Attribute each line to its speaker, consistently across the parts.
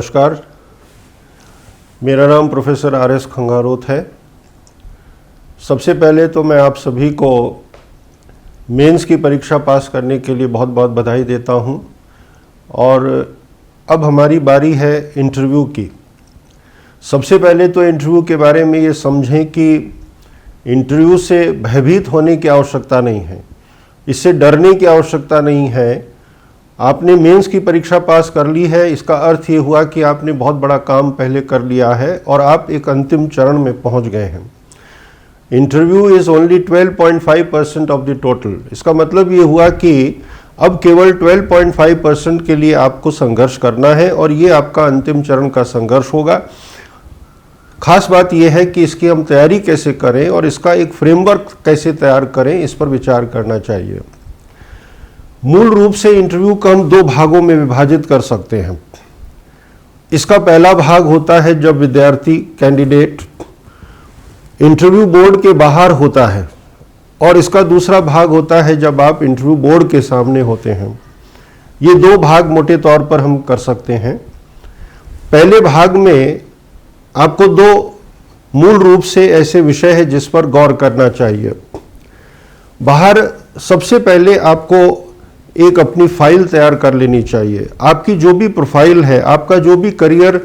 Speaker 1: नमस्कार, मेरा नाम प्रोफेसर आर.एस. खंगारोत है। सबसे पहले तो मैं आप सभी को मेंस की परीक्षा पास करने के लिए बहुत बहुत बधाई देता हूं। और अब हमारी बारी है इंटरव्यू की। सबसे पहले तो इंटरव्यू के बारे में ये समझें कि इंटरव्यू से भयभीत होने की आवश्यकता नहीं है, इससे डरने की आवश्यकता नहीं है। आपने मेंस की परीक्षा पास कर ली है, इसका अर्थ ये हुआ कि आपने बहुत बड़ा काम पहले कर लिया है और आप एक अंतिम चरण में पहुंच गए हैं। Interview is only 12.5% of the total. इसका मतलब ये हुआ कि अब केवल 12.5% के लिए आपको संघर्ष करना है और ये आपका अंतिम चरण का संघर्ष होगा। खास बात यह है कि इसकी हम तैयारी कैसे करें और इसका एक फ्रेमवर्क कैसे तैयार करें, इस पर विचार करना चाहिए। मूल रूप से इंटरव्यू को हम दो भागों में विभाजित कर सकते हैं। इसका पहला भाग होता है जब विद्यार्थी कैंडिडेट इंटरव्यू बोर्ड के बाहर होता है, और इसका दूसरा भाग होता है जब आप इंटरव्यू बोर्ड के सामने होते हैं। ये दो भाग मोटे तौर पर हम कर सकते हैं। पहले भाग में आपको दो मूल रूप से ऐसे विषय है जिस पर गौर करना चाहिए। बाहर सबसे पहले आपको एक अपनी फाइल तैयार कर लेनी चाहिए। आपकी जो भी प्रोफाइल है, आपका जो भी करियर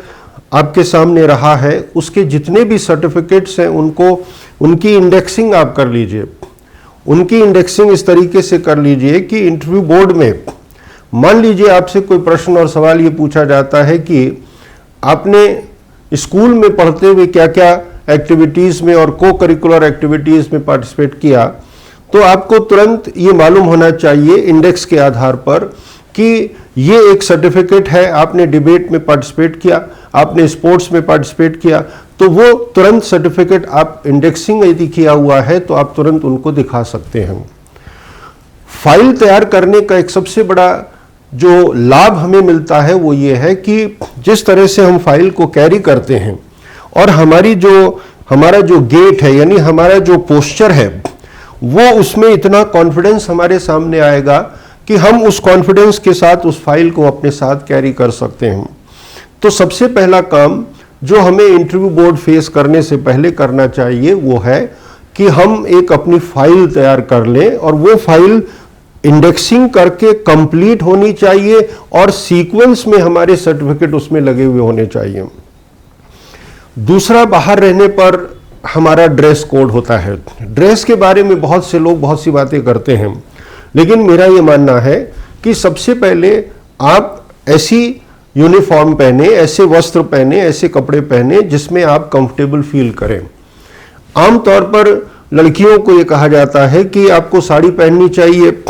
Speaker 1: आपके सामने रहा है, उसके जितने भी सर्टिफिकेट्स हैं उनकी इंडेक्सिंग आप कर लीजिए। उनकी इंडेक्सिंग इस तरीके से कर लीजिए कि इंटरव्यू बोर्ड में मान लीजिए आपसे कोई प्रश्न और सवाल ये पूछा जाता है कि आपने स्कूल में पढ़ते हुए क्या क्या एक्टिविटीज़ में और को करिकुलर एक्टिविटीज़ में पार्टिसिपेट किया, तो आपको तुरंत ये मालूम होना चाहिए इंडेक्स के आधार पर कि ये एक सर्टिफिकेट है। आपने डिबेट में पार्टिसिपेट किया, आपने स्पोर्ट्स में पार्टिसिपेट किया, तो वो तुरंत सर्टिफिकेट आप इंडेक्सिंग यदि किया हुआ है तो आप तुरंत उनको दिखा सकते हैं। फाइल तैयार करने का एक सबसे बड़ा जो लाभ हमें मिलता है वो ये है कि जिस तरह से हम फाइल को कैरी करते हैं और हमारा जो गेट है, यानी हमारा जो पोस्चर है, वो उसमें इतना कॉन्फिडेंस हमारे सामने आएगा कि हम उस कॉन्फिडेंस के साथ उस फाइल को अपने साथ कैरी कर सकते हैं। तो सबसे पहला काम जो हमें इंटरव्यू बोर्ड फेस करने से पहले करना चाहिए वो है कि हम एक अपनी फाइल तैयार कर लें, और वो फाइल इंडेक्सिंग करके कंप्लीट होनी चाहिए और सीक्वेंस में हमारे सर्टिफिकेट उसमें लगे हुए होने चाहिए। दूसरा, बाहर रहने पर हमारा ड्रेस कोड होता है। ड्रेस के बारे में बहुत से लोग बहुत सी बातें करते हैं, लेकिन मेरा ये मानना है कि सबसे पहले आप ऐसी यूनिफॉर्म पहने, ऐसे वस्त्र पहने, ऐसे कपड़े पहने जिसमें आप कंफर्टेबल फील करें। आमतौर पर लड़कियों को ये कहा जाता है कि आपको साड़ी पहननी चाहिए।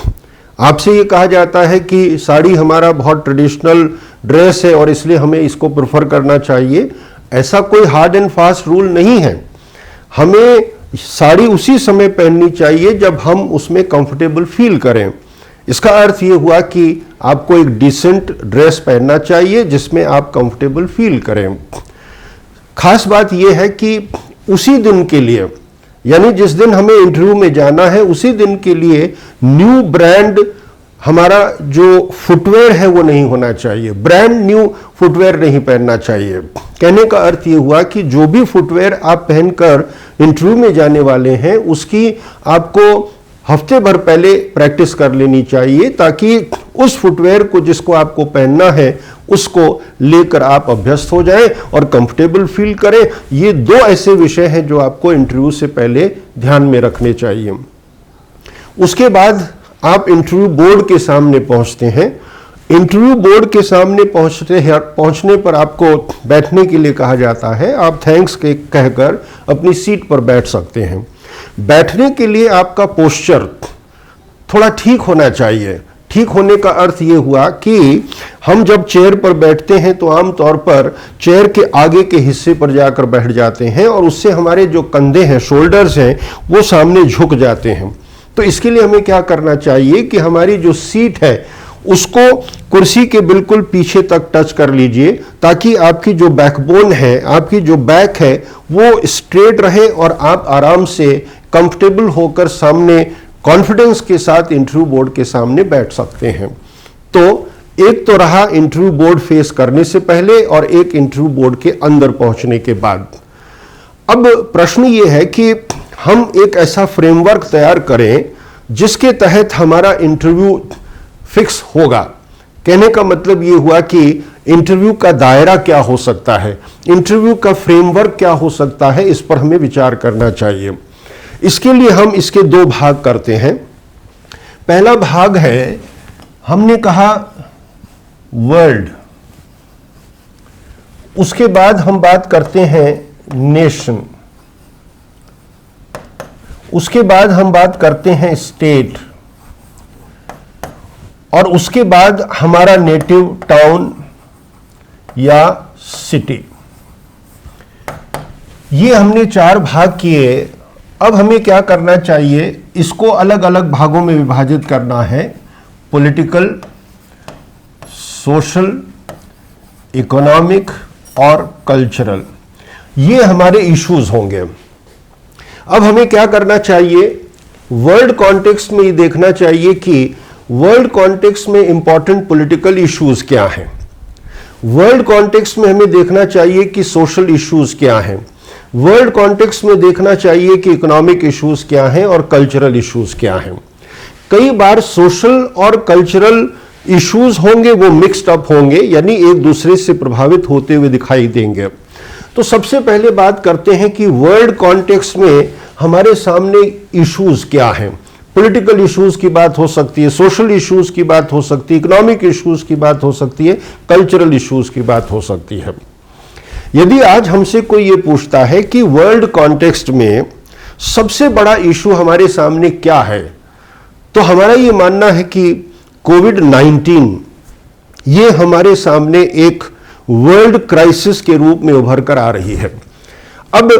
Speaker 1: आपसे ये कहा जाता है कि साड़ी हमारा बहुत ट्रेडिशनल ड्रेस है और इसलिए हमें इसको प्रेफर करना चाहिए। ऐसा कोई हार्ड एंड फास्ट रूल नहीं है। हमें साड़ी उसी समय पहननी चाहिए जब हम उसमें कंफर्टेबल फील करें। इसका अर्थ ये हुआ कि आपको एक डिसेंट ड्रेस पहनना चाहिए जिसमें आप कंफर्टेबल फील करें। खास बात यह है कि उसी दिन के लिए, यानी जिस दिन हमें इंटरव्यू में जाना है, उसी दिन के लिए न्यू ब्रांड हमारा जो फुटवेयर है वो नहीं होना चाहिए। ब्रांड न्यू फुटवेयर नहीं पहनना चाहिए। कहने का अर्थ ये हुआ कि जो भी फुटवेयर आप पहनकर इंटरव्यू में जाने वाले हैं उसकी आपको हफ्ते भर पहले प्रैक्टिस कर लेनी चाहिए, ताकि उस फुटवेयर को जिसको आपको पहनना है उसको लेकर आप अभ्यस्त हो जाएं और कंफर्टेबल फील करें। ये दो ऐसे विषय हैं जो आपको इंटरव्यू से पहले ध्यान में रखने चाहिए। उसके बाद आप इंटरव्यू बोर्ड के सामने पहुंचते हैं। इंटरव्यू बोर्ड के सामने पहुंचने पर आपको बैठने के लिए कहा जाता है। आप थैंक्स कहकर अपनी सीट पर बैठ सकते हैं। बैठने के लिए आपका पोस्चर थोड़ा ठीक होना चाहिए। ठीक होने का अर्थ ये हुआ कि हम जब चेयर पर बैठते हैं तो आमतौर पर चेयर के आगे के हिस्से पर जाकर बैठ जाते हैं और उससे हमारे जो कंधे हैं, शोल्डर्स हैं, वो सामने झुक जाते हैं। तो इसके लिए हमें क्या करना चाहिए कि हमारी जो सीट है उसको कुर्सी के बिल्कुल पीछे तक टच कर लीजिए, ताकि आपकी जो बैकबोन है, आपकी जो बैक है, वो स्ट्रेट रहे और आप आराम से कंफर्टेबल होकर सामने कॉन्फिडेंस के साथ इंटरव्यू बोर्ड के सामने बैठ सकते हैं। तो एक तो रहा इंटरव्यू बोर्ड फेस करने से पहले और एक इंटरव्यू बोर्ड के अंदर पहुंचने के बाद। अब प्रश्न ये है कि हम एक ऐसा फ्रेमवर्क तैयार करें जिसके तहत हमारा इंटरव्यू फिक्स होगा। कहने का मतलब ये हुआ कि इंटरव्यू का दायरा क्या हो सकता है, इंटरव्यू का फ्रेमवर्क क्या हो सकता है, इस पर हमें विचार करना चाहिए। इसके लिए हम इसके दो भाग करते हैं। पहला भाग है, हमने कहा वर्ल्ड, उसके बाद हम बात करते हैं नेशन, उसके बाद हम बात करते हैं स्टेट, और उसके बाद हमारा नेटिव टाउन या सिटी। ये हमने 4 भाग किए। अब हमें क्या करना चाहिए, इसको अलग अलग भागों में विभाजित करना है। पॉलिटिकल, सोशल, इकोनॉमिक और कल्चरल, ये हमारे इश्यूज होंगे। अब हमें क्या करना चाहिए, वर्ल्ड कॉन्टेक्स्ट में ये देखना चाहिए कि वर्ल्ड कॉन्टेक्स्ट में इंपॉर्टेंट पॉलिटिकल इश्यूज क्या हैं, वर्ल्ड कॉन्टेक्स्ट में हमें देखना चाहिए कि सोशल इश्यूज क्या हैं, वर्ल्ड कॉन्टेक्स्ट में देखना चाहिए कि इकोनॉमिक इश्यूज क्या हैं और कल्चरल इश्यूज क्या हैं। कई बार सोशल और कल्चरल इश्यूज होंगे, वो मिक्स्ड अप होंगे, यानी एक दूसरे से प्रभावित होते हुए दिखाई देंगे। तो सबसे पहले बात करते हैं कि वर्ल्ड कॉन्टेक्स्ट में हमारे सामने इश्यूज क्या हैं। पॉलिटिकल इश्यूज की बात हो सकती है, सोशल इश्यूज की बात हो सकती है, इकोनॉमिक इश्यूज की बात हो सकती है, कल्चरल इश्यूज की बात हो सकती है। यदि आज हमसे कोई ये पूछता है कि वर्ल्ड कॉन्टेक्स्ट में सबसे बड़ा इशू हमारे सामने क्या है, तो हमारा ये मानना है कि कोविड-19 ये हमारे सामने एक वर्ल्ड क्राइसिस के रूप में उभर कर आ रही है। अब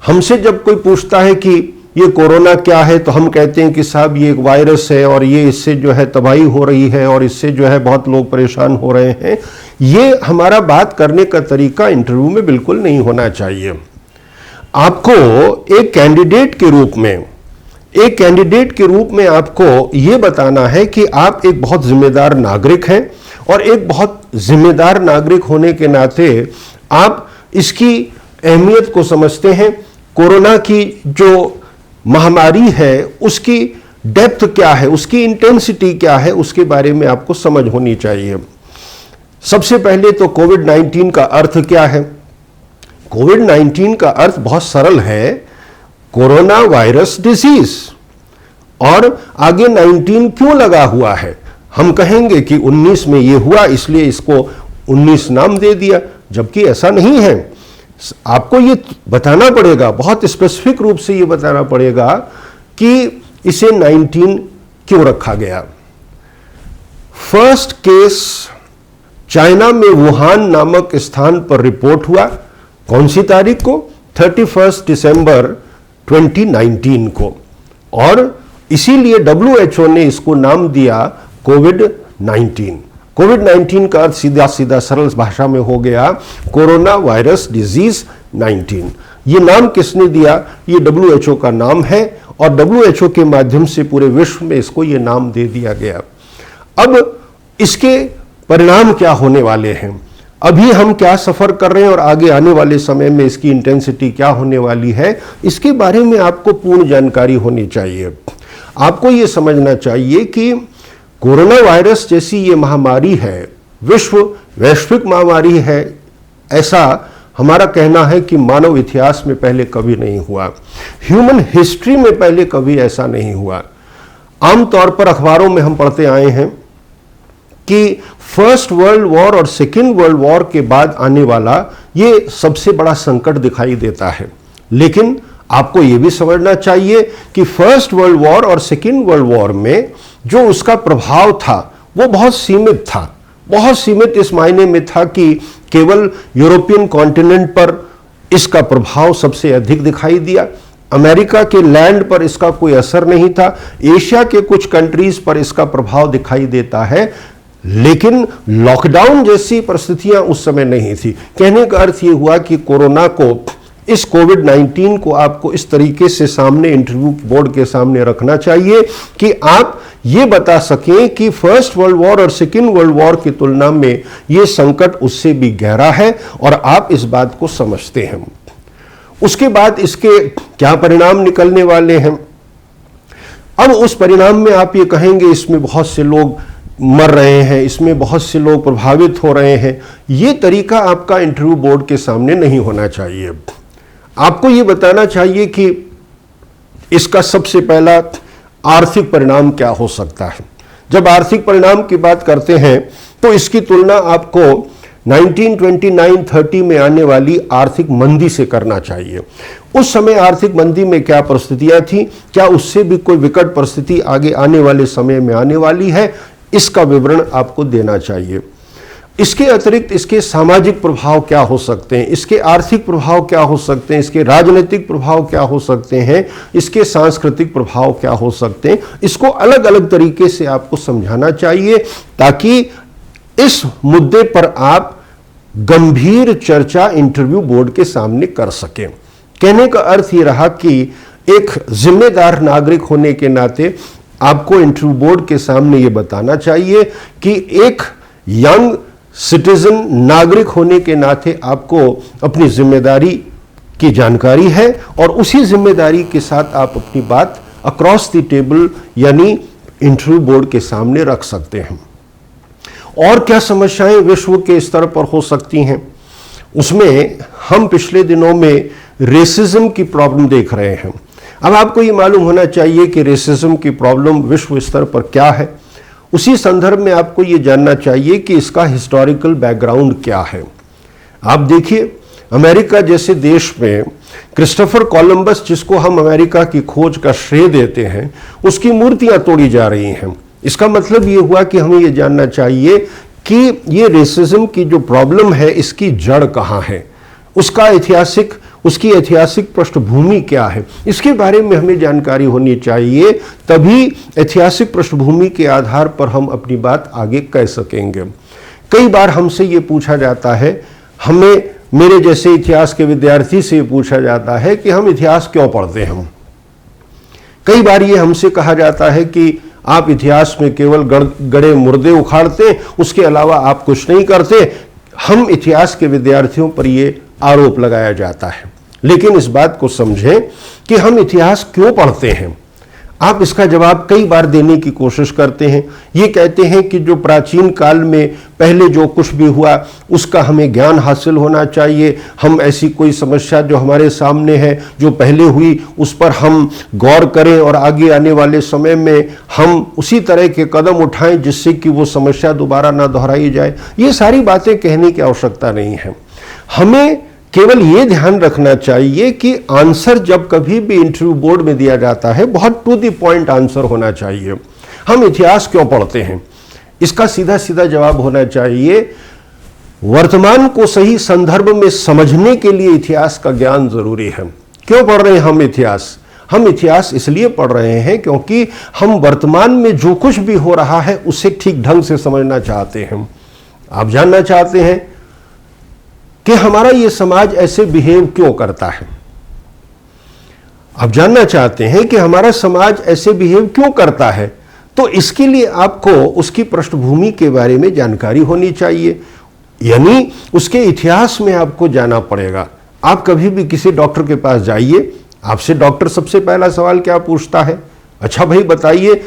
Speaker 1: हमसे जब कोई पूछता है कि ये कोरोना क्या है, तो हम कहते हैं कि साहब ये एक वायरस है और ये इससे जो है तबाही हो रही है और इससे जो है बहुत लोग परेशान हो रहे हैं। ये हमारा बात करने का तरीका इंटरव्यू में बिल्कुल नहीं होना चाहिए। आपको एक कैंडिडेट के रूप में आपको ये बताना है कि आप एक बहुत जिम्मेदार नागरिक हैं और एक बहुत जिम्मेदार नागरिक होने के नाते आप इसकी अहमियत को समझते हैं। कोरोना की जो महामारी है उसकी डेप्थ क्या है, उसकी इंटेंसिटी क्या है, उसके बारे में आपको समझ होनी चाहिए। सबसे पहले तो कोविड-19 का अर्थ क्या है। कोविड-19 का अर्थ बहुत सरल है, कोरोना वायरस डिजीज। और आगे 19 क्यों लगा हुआ है, हम कहेंगे कि 19 में ये हुआ इसलिए इसको 19 नाम दे दिया, जबकि ऐसा नहीं है। आपको ये बताना पड़ेगा, बहुत स्पेसिफिक रूप से ये बताना पड़ेगा कि इसे 19 क्यों रखा गया। फर्स्ट केस चाइना में वुहान नामक स्थान पर रिपोर्ट हुआ, कौन सी तारीख को, 31 दिसंबर 2019 को, और इसीलिए WHO ने इसको नाम दिया कोविड-19। कोविड-19 का अर्थ सीधा सीधा सरल भाषा में हो गया कोरोना वायरस डिजीज 19। ये नाम किसने दिया, ये WHO का नाम है और WHO के माध्यम से पूरे विश्व में इसको ये नाम दे दिया गया। अब इसके परिणाम क्या होने वाले हैं, अभी हम क्या सफर कर रहे हैं और आगे आने वाले समय में इसकी इंटेंसिटी क्या होने वाली है, इसके बारे में आपको पूर्ण जानकारी होनी चाहिए। आपको ये समझना चाहिए कि कोरोना वायरस जैसी ये महामारी है, वैश्विक महामारी है, ऐसा हमारा कहना है कि मानव इतिहास में पहले कभी नहीं हुआ, ह्यूमन हिस्ट्री में पहले कभी ऐसा नहीं हुआ। आमतौर पर अखबारों में हम पढ़ते आए हैं कि फर्स्ट वर्ल्ड वॉर और सेकेंड वर्ल्ड वॉर के बाद आने वाला ये सबसे बड़ा संकट दिखाई देता है, लेकिन आपको ये भी समझना चाहिए कि फर्स्ट वर्ल्ड वॉर और सेकेंड वर्ल्ड वॉर में जो उसका प्रभाव था वो बहुत सीमित था। बहुत सीमित इस मायने में था कि केवल यूरोपियन कॉन्टिनेंट पर इसका प्रभाव सबसे अधिक दिखाई दिया, अमेरिका के लैंड पर इसका कोई असर नहीं था, एशिया के कुछ कंट्रीज पर इसका प्रभाव दिखाई देता है, लेकिन लॉकडाउन जैसी परिस्थितियां उस समय नहीं थी। कहने का अर्थ ये हुआ कि कोरोना को इस कोविड-19 को आपको इस तरीके से सामने इंटरव्यू बोर्ड के सामने रखना चाहिए कि आप ये बता सकें कि फर्स्ट वर्ल्ड वॉर और सेकेंड वर्ल्ड वॉर की तुलना में ये संकट उससे भी गहरा है और आप इस बात को समझते हैं। उसके बाद इसके क्या परिणाम निकलने वाले हैं। अब उस परिणाम में आप ये कहेंगे इसमें बहुत से लोग मर रहे हैं, इसमें बहुत से लोग प्रभावित हो रहे हैं। ये तरीका आपका इंटरव्यू बोर्ड के सामने नहीं होना चाहिए। आपको ये बताना चाहिए कि इसका सबसे पहला आर्थिक परिणाम क्या हो सकता है। जब आर्थिक परिणाम की बात करते हैं तो इसकी तुलना आपको 1929-30 में आने वाली आर्थिक मंदी से करना चाहिए। उस समय आर्थिक मंदी में क्या परिस्थितियां थी, क्या उससे भी कोई विकट परिस्थिति आगे आने वाले समय में आने वाली है, इसका विवरण आपको देना चाहिए। इसके अतिरिक्त इसके सामाजिक प्रभाव क्या हो सकते हैं, इसके आर्थिक प्रभाव क्या हो सकते हैं, इसके राजनीतिक प्रभाव क्या हो सकते हैं, इसके सांस्कृतिक प्रभाव क्या हो सकते हैं, इसको अलग अलग तरीके से आपको समझाना चाहिए ताकि इस मुद्दे पर आप गंभीर चर्चा इंटरव्यू बोर्ड के सामने कर सकें। कहने का अर्थ ये रहा कि एक जिम्मेदार नागरिक होने के नाते आपको इंटरव्यू बोर्ड के सामने ये बताना चाहिए कि एक यंग सिटीजन नागरिक होने के नाते आपको अपनी जिम्मेदारी की जानकारी है और उसी जिम्मेदारी के साथ आप अपनी बात अक्रॉस द टेबल यानी इंटरव्यू बोर्ड के सामने रख सकते हैं। और क्या समस्याएं विश्व के स्तर पर हो सकती हैं, उसमें हम पिछले दिनों में रेसिज्म की प्रॉब्लम देख रहे हैं। अब आपको ये मालूम होना चाहिए कि रेसिज्म की प्रॉब्लम विश्व स्तर पर क्या है। उसी संदर्भ में आपको ये जानना चाहिए कि इसका हिस्टोरिकल बैकग्राउंड क्या है। आप देखिए, अमेरिका जैसे देश में क्रिस्टोफर कोलंबस, जिसको हम अमेरिका की खोज का श्रेय देते हैं, उसकी मूर्तियां तोड़ी जा रही हैं। इसका मतलब ये हुआ कि हमें ये जानना चाहिए कि ये रेसिज्म की जो प्रॉब्लम है इसकी जड़ कहाँ है, उसकी ऐतिहासिक पृष्ठभूमि क्या है, इसके बारे में हमें जानकारी होनी चाहिए। तभी ऐतिहासिक पृष्ठभूमि के आधार पर हम अपनी बात आगे कह सकेंगे। कई बार हमसे ये पूछा जाता है, मेरे जैसे इतिहास के विद्यार्थी से पूछा जाता है कि हम इतिहास क्यों पढ़ते हैं। कई बार ये हमसे कहा जाता है कि आप इतिहास में केवल गड़े मुर्दे उखाड़ते, उसके अलावा आप कुछ नहीं करते। हम इतिहास के विद्यार्थियों पर ये आरोप लगाया जाता है। लेकिन इस बात को समझें कि हम इतिहास क्यों पढ़ते हैं। आप इसका जवाब कई बार देने की कोशिश करते हैं। ये कहते हैं कि जो प्राचीन काल में पहले जो कुछ भी हुआ उसका हमें ज्ञान हासिल होना चाहिए। हम ऐसी कोई समस्या जो हमारे सामने है, जो पहले हुई, उस पर हम गौर करें और आगे आने वाले समय में हम उसी तरह के कदम उठाएं जिससे कि वो समस्या दोबारा ना दोहराई जाए। ये सारी बातें कहने की आवश्यकता नहीं है। हमें केवल ये ध्यान रखना चाहिए कि आंसर जब कभी भी इंटरव्यू बोर्ड में दिया जाता है बहुत टू द पॉइंट आंसर होना चाहिए। हम इतिहास क्यों पढ़ते हैं, इसका सीधा सीधा जवाब होना चाहिए। वर्तमान को सही संदर्भ में समझने के लिए इतिहास का ज्ञान जरूरी है। क्यों पढ़ रहे हैं हम इतिहास? हम इतिहास इसलिए पढ़ रहे हैं क्योंकि हम वर्तमान में जो कुछ भी हो रहा है उसे ठीक ढंग से समझना चाहते हैं। आप जानना चाहते हैं कि हमारा ये समाज ऐसे बिहेव क्यों करता है। आप जानना चाहते हैं कि हमारा समाज ऐसे बिहेव क्यों करता है, तो इसके लिए आपको उसकी पृष्ठभूमि के बारे में जानकारी होनी चाहिए, यानी उसके इतिहास में आपको जाना पड़ेगा। आप कभी भी किसी डॉक्टर के पास जाइए, आपसे डॉक्टर सबसे पहला सवाल क्या पूछता है? अच्छा भाई बताइए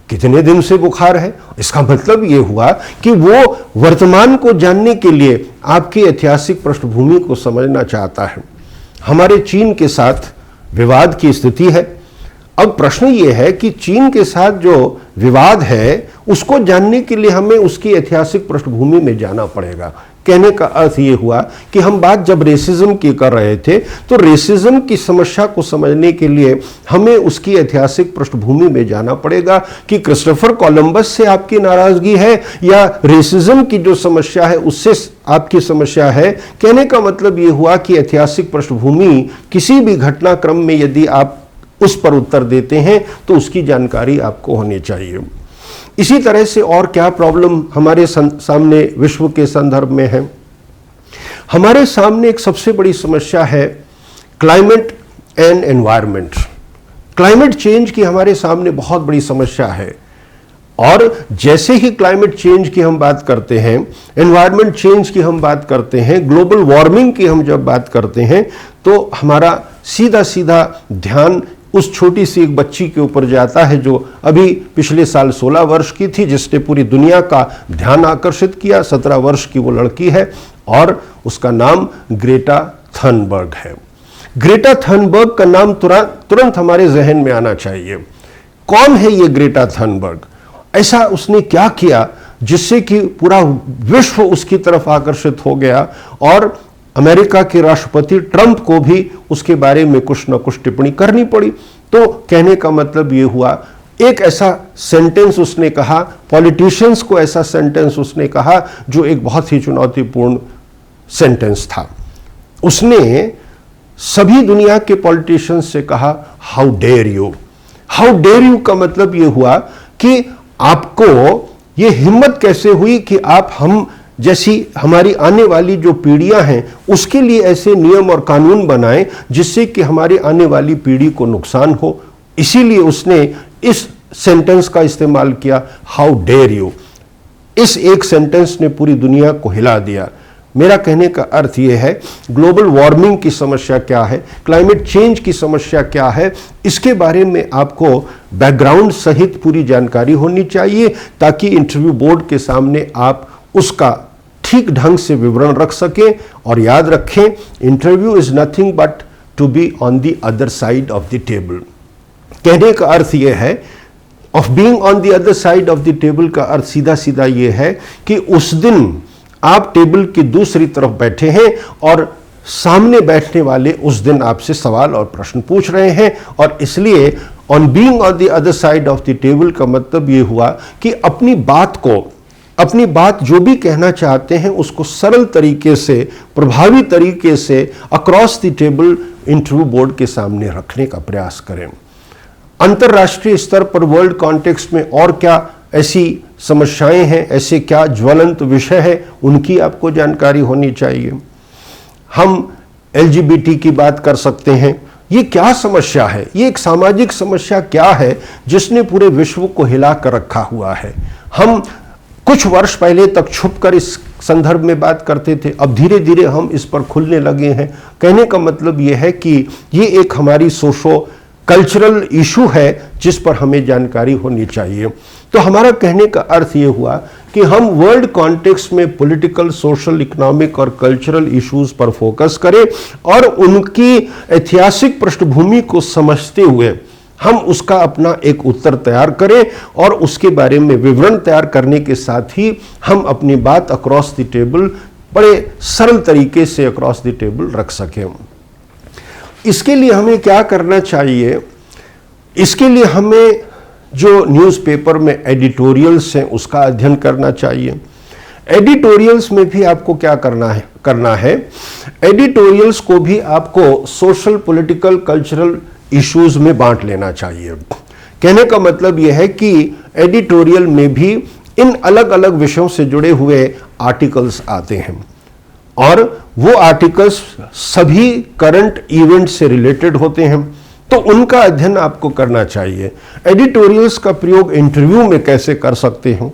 Speaker 1: कितने दिन से बुखार है। इसका मतलब ये हुआ कि वो वर्तमान को जानने के लिए आपकी ऐतिहासिक पृष्ठभूमि को समझना चाहता है। हमारे चीन के साथ विवाद की स्थिति है। अब प्रश्न ये है कि चीन के साथ जो विवाद है उसको जानने के लिए हमें उसकी ऐतिहासिक पृष्ठभूमि में जाना पड़ेगा। कहने का अर्थ ये हुआ कि हम बात जब रेसिज्म की कर रहे थे तो रेसिज्म की समस्या को समझने के लिए हमें उसकी ऐतिहासिक पृष्ठभूमि में जाना पड़ेगा कि क्रिस्टोफर कोलंबस से आपकी नाराजगी है या रेसिज्म की जो समस्या है उससे आपकी समस्या है। कहने का मतलब ये हुआ कि ऐतिहासिक पृष्ठभूमि किसी भी घटनाक्रम में यदि आप उस पर उत्तर देते हैं तो उसकी जानकारी आपको होनी चाहिए। इसी तरह से और क्या प्रॉब्लम हमारे सामने विश्व के संदर्भ में है? हमारे सामने एक सबसे बड़ी समस्या है climate and environment. Climate change की हमारे सामने बहुत बड़ी समस्या है, और जैसे ही क्लाइमेट चेंज की हम बात करते हैं, एनवायरनमेंट चेंज की हम बात करते हैं, ग्लोबल वार्मिंग की हम जब बात करते हैं, तो हमारा सीधा सीधा ध्यान उस छोटी सी एक बच्ची के ऊपर जाता है जो अभी पिछले साल 16 वर्ष की थी, जिसने पूरी दुनिया का ध्यान आकर्षित किया। 17 वर्ष की वो लड़की है और उसका नाम ग्रेटा थनबर्ग है। ग्रेटा थनबर्ग का नाम तुरंत हमारे जहन में आना चाहिए। कौन है ये ग्रेटा थनबर्ग? ऐसा उसने क्या किया जिससे कि पूरा विश्व उसकी तरफ आकर्षित हो गया, और अमेरिका के राष्ट्रपति ट्रंप को भी उसके बारे में कुछ न कुछ टिप्पणी करनी पड़ी। तो कहने का मतलब ये हुआ, एक ऐसा सेंटेंस उसने कहा, पॉलिटिशियंस को ऐसा सेंटेंस उसने कहा जो एक बहुत ही चुनौतीपूर्ण सेंटेंस था। उसने सभी दुनिया के पॉलिटिशियंस से कहा, how dare you. How dare you का मतलब ये हुआ कि आपको ये हिम्मत कैसे हुई कि आप हम जैसी हमारी आने वाली जो पीढ़ियां हैं उसके लिए ऐसे नियम और कानून बनाएं जिससे कि हमारी आने वाली पीढ़ी को नुकसान हो। इसीलिए उसने इस सेंटेंस का इस्तेमाल किया, हाउ डेयर यू। इस एक सेंटेंस ने पूरी दुनिया को हिला दिया। मेरा कहने का अर्थ यह है, ग्लोबल वार्मिंग की समस्या क्या है, क्लाइमेट चेंज की समस्या क्या है, इसके बारे में आपको बैकग्राउंड सहित पूरी जानकारी होनी चाहिए, ताकि इंटरव्यू बोर्ड के सामने आप उसका ठीक ढंग से विवरण रख सकें। और याद रखें, interview is nothing but to be on the other side of the table. कहने का अर्थ यह है, of being on the other side of the table का अर्थ सीधा सीधा यह है कि उस दिन आप टेबल की दूसरी तरफ बैठे हैं और सामने बैठने वाले उस दिन आपसे सवाल और प्रश्न पूछ रहे हैं। और इसलिए on being on the other side of the table का मतलब यह हुआ कि अपनी बात जो भी कहना चाहते हैं उसको सरल तरीके से, प्रभावी तरीके से across the table interview board के सामने रखने का प्रयास करें। अंतर्राष्ट्रीय स्तर पर, वर्ल्ड कॉन्टेक्स्ट में और क्या ऐसी समस्याएं हैं, ऐसे क्या ज्वलंत विषय है, उनकी आपको जानकारी होनी चाहिए। हम LGBT की बात कर सकते हैं। ये क्या समस्या है, ये एक सामाजिक समस्या क्या है जिसने पूरे विश्व को हिला कर रखा हुआ है। हम कुछ वर्ष पहले तक छुपकर इस संदर्भ में बात करते थे, अब धीरे धीरे हम इस पर खुलने लगे हैं। कहने का मतलब यह है कि ये एक हमारी सोशो कल्चरल इशू है जिस पर हमें जानकारी होनी चाहिए। तो हमारा कहने का अर्थ ये हुआ कि हम वर्ल्ड कॉन्टेक्स्ट में पॉलिटिकल, सोशल, इकोनॉमिक और कल्चरल इश्यूज पर फोकस करें और उनकी ऐतिहासिक पृष्ठभूमि को समझते हुए हम उसका अपना एक उत्तर तैयार करें, और उसके बारे में विवरण तैयार करने के साथ ही हम अपनी बात अक्रॉस द टेबल बड़े सरल तरीके से अक्रॉस द टेबल रख सकें। इसके लिए हमें क्या करना चाहिए? इसके लिए हमें जो न्यूज़पेपर में एडिटोरियल्स हैं उसका अध्ययन करना चाहिए। एडिटोरियल्स में भी आपको क्या करना है, एडिटोरियल्स को भी आपको सोशल, पॉलिटिकल, कल्चरल इश्यूज में बांट लेना चाहिए। कहने का मतलब यह है कि एडिटोरियल में भी इन अलग अलग विषयों से जुड़े हुए आर्टिकल्स आते हैं, और वो आर्टिकल्स सभी करंट इवेंट से रिलेटेड होते हैं, तो उनका अध्ययन आपको करना चाहिए। एडिटोरियल्स का प्रयोग इंटरव्यू में कैसे कर सकते हो?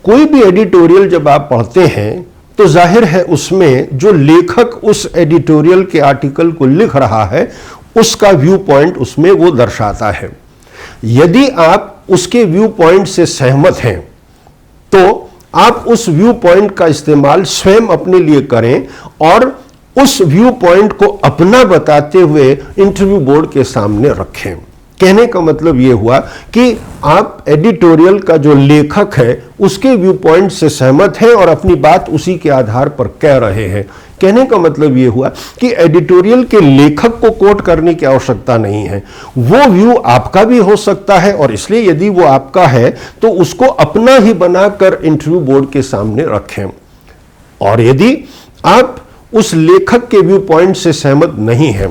Speaker 1: कोई भी एडिटोरियल जब आप पढ़ते हैं तो जाहिर है उसमें जो लेखक उस एडिटोरियल के आर्टिकल को लिख रहा है उसका व्यू पॉइंट उसमें वो दर्शाता है। यदि आप उसके व्यू पॉइंट से सहमत हैं तो आप उस व्यू पॉइंट का इस्तेमाल स्वयं अपने लिए करें और उस व्यू पॉइंट को अपना बताते हुए इंटरव्यू बोर्ड के सामने रखें। कहने का मतलब यह हुआ कि आप एडिटोरियल का जो लेखक है उसके व्यू पॉइंट से सहमत हैं और अपनी बात उसी के आधार पर कह रहे हैं। कहने का मतलब यह हुआ कि एडिटोरियल के लेखक को कोट करने की आवश्यकता नहीं है, वो व्यू आपका भी हो सकता है, और इसलिए यदि वो आपका है तो उसको अपना ही बनाकर इंटरव्यू बोर्ड के सामने रखें। और यदि आप उस लेखक के व्यू पॉइंट से सहमत नहीं हैं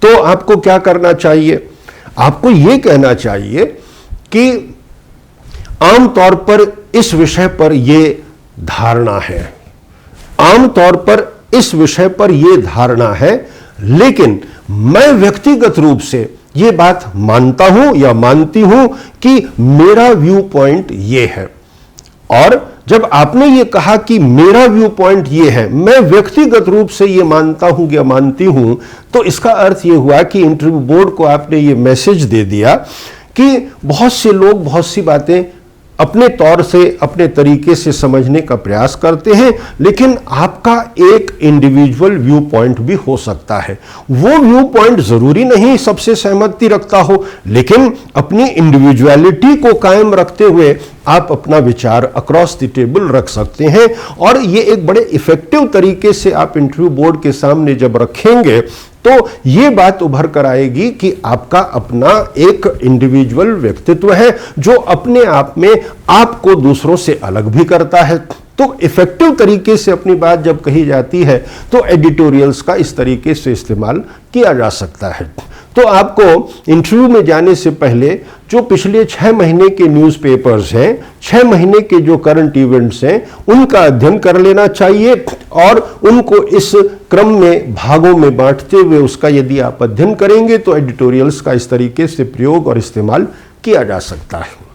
Speaker 1: तो आपको क्या करना चाहिए? आपको यह कहना चाहिए कि आमतौर पर इस विषय पर यह धारणा है, आमतौर पर इस विषय पर यह धारणा है, लेकिन मैं व्यक्तिगत रूप से ये बात मानता हूं या मानती हूं कि मेरा व्यू पॉइंट ये है। और जब आपने ये कहा कि मेरा व्यू पॉइंट ये है, मैं व्यक्तिगत रूप से ये मानता हूं या मानती हूं, तो इसका अर्थ ये हुआ कि इंटरव्यू बोर्ड को आपने ये मैसेज दे दिया कि बहुत से लोग बहुत सी बातें अपने तौर से, अपने तरीके से समझने का प्रयास करते हैं, लेकिन आपका एक इंडिविजुअल व्यू पॉइंट भी हो सकता है। वो व्यू पॉइंट जरूरी नहीं सबसे सहमति रखता हो, लेकिन अपनी इंडिविजुअलिटी को कायम रखते हुए आप अपना विचार अक्रॉस द टेबल रख सकते हैं। और ये एक बड़े इफेक्टिव तरीके से आप इंटरव्यू बोर्ड के सामने जब रखेंगे तो ये बात उभर कर आएगी कि आपका अपना एक इंडिविजुअल व्यक्तित्व है जो अपने आप में आपको दूसरों से अलग भी करता है। तो इफेक्टिव तरीके से अपनी बात जब कही जाती है तो एडिटोरियल्स का इस तरीके से इस्तेमाल किया जा सकता है। तो आपको इंटरव्यू में जाने से पहले जो पिछले 6 महीने के न्यूज़पेपर्स हैं, 6 महीने के जो करंट इवेंट्स हैं, उनका अध्ययन कर लेना चाहिए और उनको इस क्रम में भागों में बांटते हुए उसका यदि आप अध्ययन करेंगे तो एडिटोरियल्स का इस तरीके से प्रयोग और इस्तेमाल किया जा सकता है।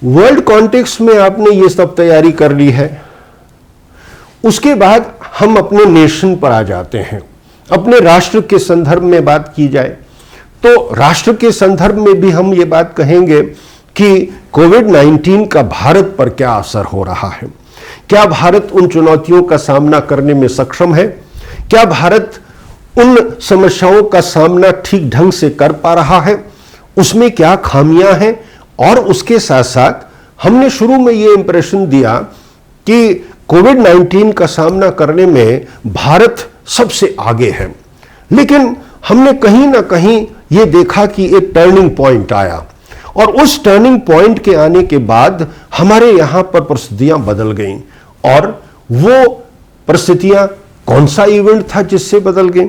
Speaker 1: वर्ल्ड कॉन्टेक्स्ट में आपने ये सब तैयारी कर ली है। उसके बाद हम अपने नेशन पर आ जाते हैं। अपने राष्ट्र के संदर्भ में बात की जाए तो राष्ट्र के संदर्भ में भी हम ये बात कहेंगे कि कोविड-19 का भारत पर क्या असर हो रहा है। क्या भारत उन चुनौतियों का सामना करने में सक्षम है? क्या भारत उन समस्याओं का सामना ठीक ढंग से कर पा रहा है? उसमें क्या खामियां हैं? और उसके साथ साथ हमने शुरू में ये इंप्रेशन दिया कि कोविड-19 का सामना करने में भारत सबसे आगे है, लेकिन हमने कहीं ना कहीं ये देखा कि एक टर्निंग पॉइंट आया और उस टर्निंग पॉइंट के आने के बाद हमारे यहां पर परिस्थितियां बदल गईं। और वो परिस्थितियां कौन सा इवेंट था जिससे बदल गई?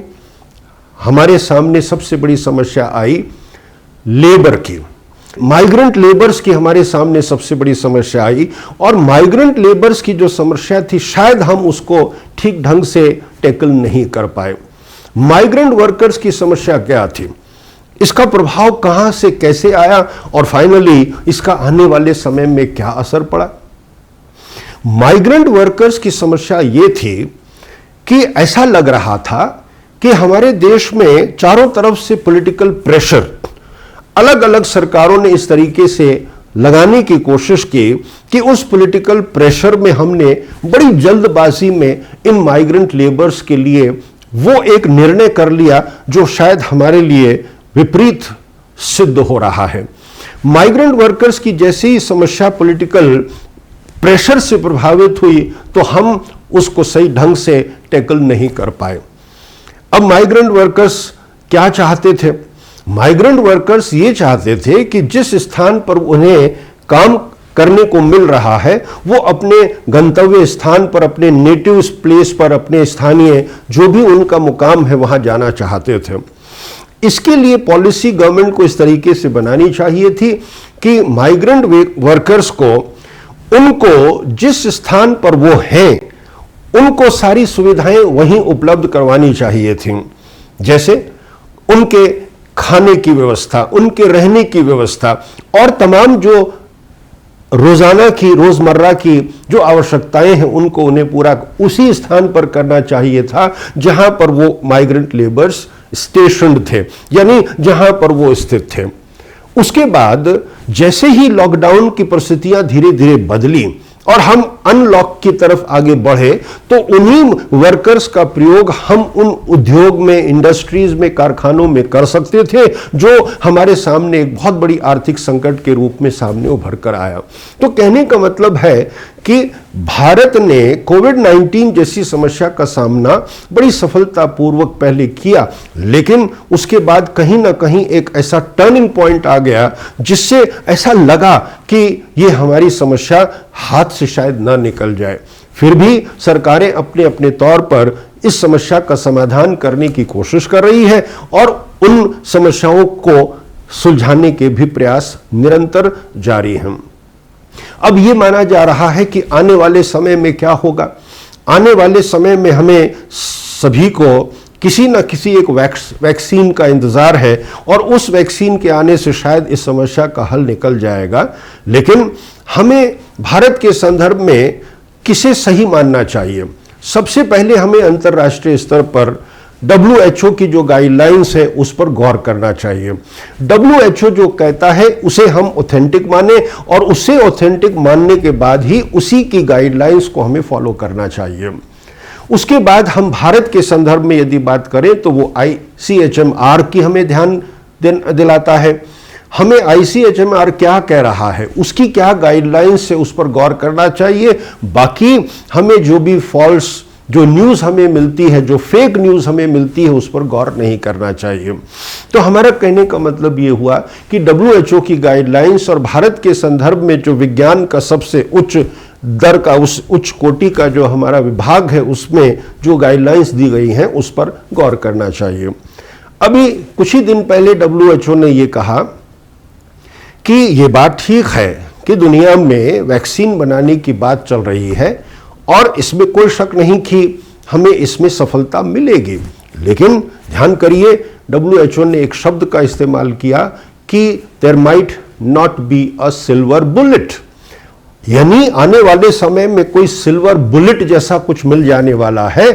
Speaker 1: हमारे सामने सबसे बड़ी समस्या आई लेबर की, माइग्रेंट लेबर्स की हमारे सामने सबसे बड़ी समस्या आई। और माइग्रेंट लेबर्स की जो समस्या थी शायद हम उसको ठीक ढंग से टैकल नहीं कर पाए। माइग्रेंट वर्कर्स की समस्या क्या थी, इसका प्रभाव कहां से कैसे आया और फाइनली इसका आने वाले समय में क्या असर पड़ा? माइग्रेंट वर्कर्स की समस्या यह थी कि ऐसा लग रहा था कि हमारे देश में चारों तरफ से पॉलिटिकल प्रेशर अलग अलग सरकारों ने इस तरीके से लगाने की कोशिश की कि उस पॉलिटिकल प्रेशर में हमने बड़ी जल्दबाजी में इन माइग्रेंट लेबर्स के लिए वो एक निर्णय कर लिया जो शायद हमारे लिए विपरीत सिद्ध हो रहा है। माइग्रेंट वर्कर्स की जैसी ही समस्या पॉलिटिकल प्रेशर से प्रभावित हुई तो हम उसको सही ढंग से टैकल नहीं कर पाए। अब माइग्रेंट वर्कर्स क्या चाहते थे? माइग्रेंट वर्कर्स ये चाहते थे कि जिस स्थान पर उन्हें काम करने को मिल रहा है वो अपने गंतव्य स्थान पर, अपने नेटिव प्लेस पर, अपने स्थानीय जो भी उनका मुकाम है वहां जाना चाहते थे। इसके लिए पॉलिसी गवर्नमेंट को इस तरीके से बनानी चाहिए थी कि माइग्रेंट वर्कर्स को उनको जिस स्थान पर वो हैं उनको सारी सुविधाएं वहीं उपलब्ध करवानी चाहिए थी, जैसे उनके खाने की व्यवस्था, उनके रहने की व्यवस्था और तमाम जो रोजाना की, रोजमर्रा की जो आवश्यकताएं हैं उनको उन्हें पूरा उसी स्थान पर करना चाहिए था जहां पर वो माइग्रेंट लेबर्स स्टेशन्ड थे, यानी जहां पर वो स्थित थे। उसके बाद जैसे ही लॉकडाउन की परिस्थितियां धीरे धीरे बदली और हम अनलॉक की तरफ आगे बढ़े तो उन्हीं वर्कर्स का प्रयोग हम उन उद्योग में, इंडस्ट्रीज में, कारखानों में कर सकते थे जो हमारे सामने एक बहुत बड़ी आर्थिक संकट के रूप में सामने उभर कर आया। तो कहने का मतलब है कि भारत ने कोविड-19 जैसी समस्या का सामना बड़ी सफलतापूर्वक पहले किया, लेकिन उसके बाद कहीं ना कहीं एक ऐसा टर्निंग पॉइंट आ गया जिससे ऐसा लगा कि ये हमारी समस्या हाथ से शायद ना निकल जाए। फिर भी सरकारें अपने अपने तौर पर इस समस्या का समाधान करने की कोशिश कर रही है और उन समस्याओं को सुलझाने के भी प्रयास निरंतर जारी हैं। अब ये माना जा रहा है कि आने वाले समय में क्या होगा। आने वाले समय में हमें सभी को किसी न किसी एक वैक्सीन का इंतज़ार है और उस वैक्सीन के आने से शायद इस समस्या का हल निकल जाएगा। लेकिन हमें भारत के संदर्भ में किसे सही मानना चाहिए? सबसे पहले हमें अंतर्राष्ट्रीय स्तर पर WHO की जो गाइडलाइंस है उस पर गौर करना चाहिए। WHO जो कहता है उसे हम ऑथेंटिक माने और उसे ऑथेंटिक मानने के बाद ही उसी की गाइडलाइंस को हमें फॉलो करना चाहिए। उसके बाद हम भारत के संदर्भ में यदि बात करें तो वो ICHMR की हमें ध्यान दिलाता है। हमें ICHMR क्या कह रहा है, उसकी क्या गाइडलाइंस है, उस पर गौर करना चाहिए। बाकी हमें जो भी फॉल्स जो न्यूज़ हमें मिलती है, जो फेक न्यूज़ हमें मिलती है, उस पर गौर नहीं करना चाहिए। तो हमारा कहने का मतलब ये हुआ कि WHO की गाइडलाइंस और भारत के संदर्भ में जो विज्ञान का सबसे उच्च दर का, उस उच्च कोटि का जो हमारा विभाग है, उसमें जो गाइडलाइंस दी गई हैं उस पर गौर करना चाहिए। अभी कुछ ही दिन पहले WHO ने ये कहा कि ये बात ठीक है कि दुनिया में वैक्सीन बनाने की बात चल रही है और इसमें कोई शक नहीं कि हमें इसमें सफलता मिलेगी। लेकिन ध्यान करिए, WHO ने एक शब्द का इस्तेमाल किया कि there might not be a silver bullet, यानी आने वाले समय में कोई सिल्वर बुलेट जैसा कुछ मिल जाने वाला है,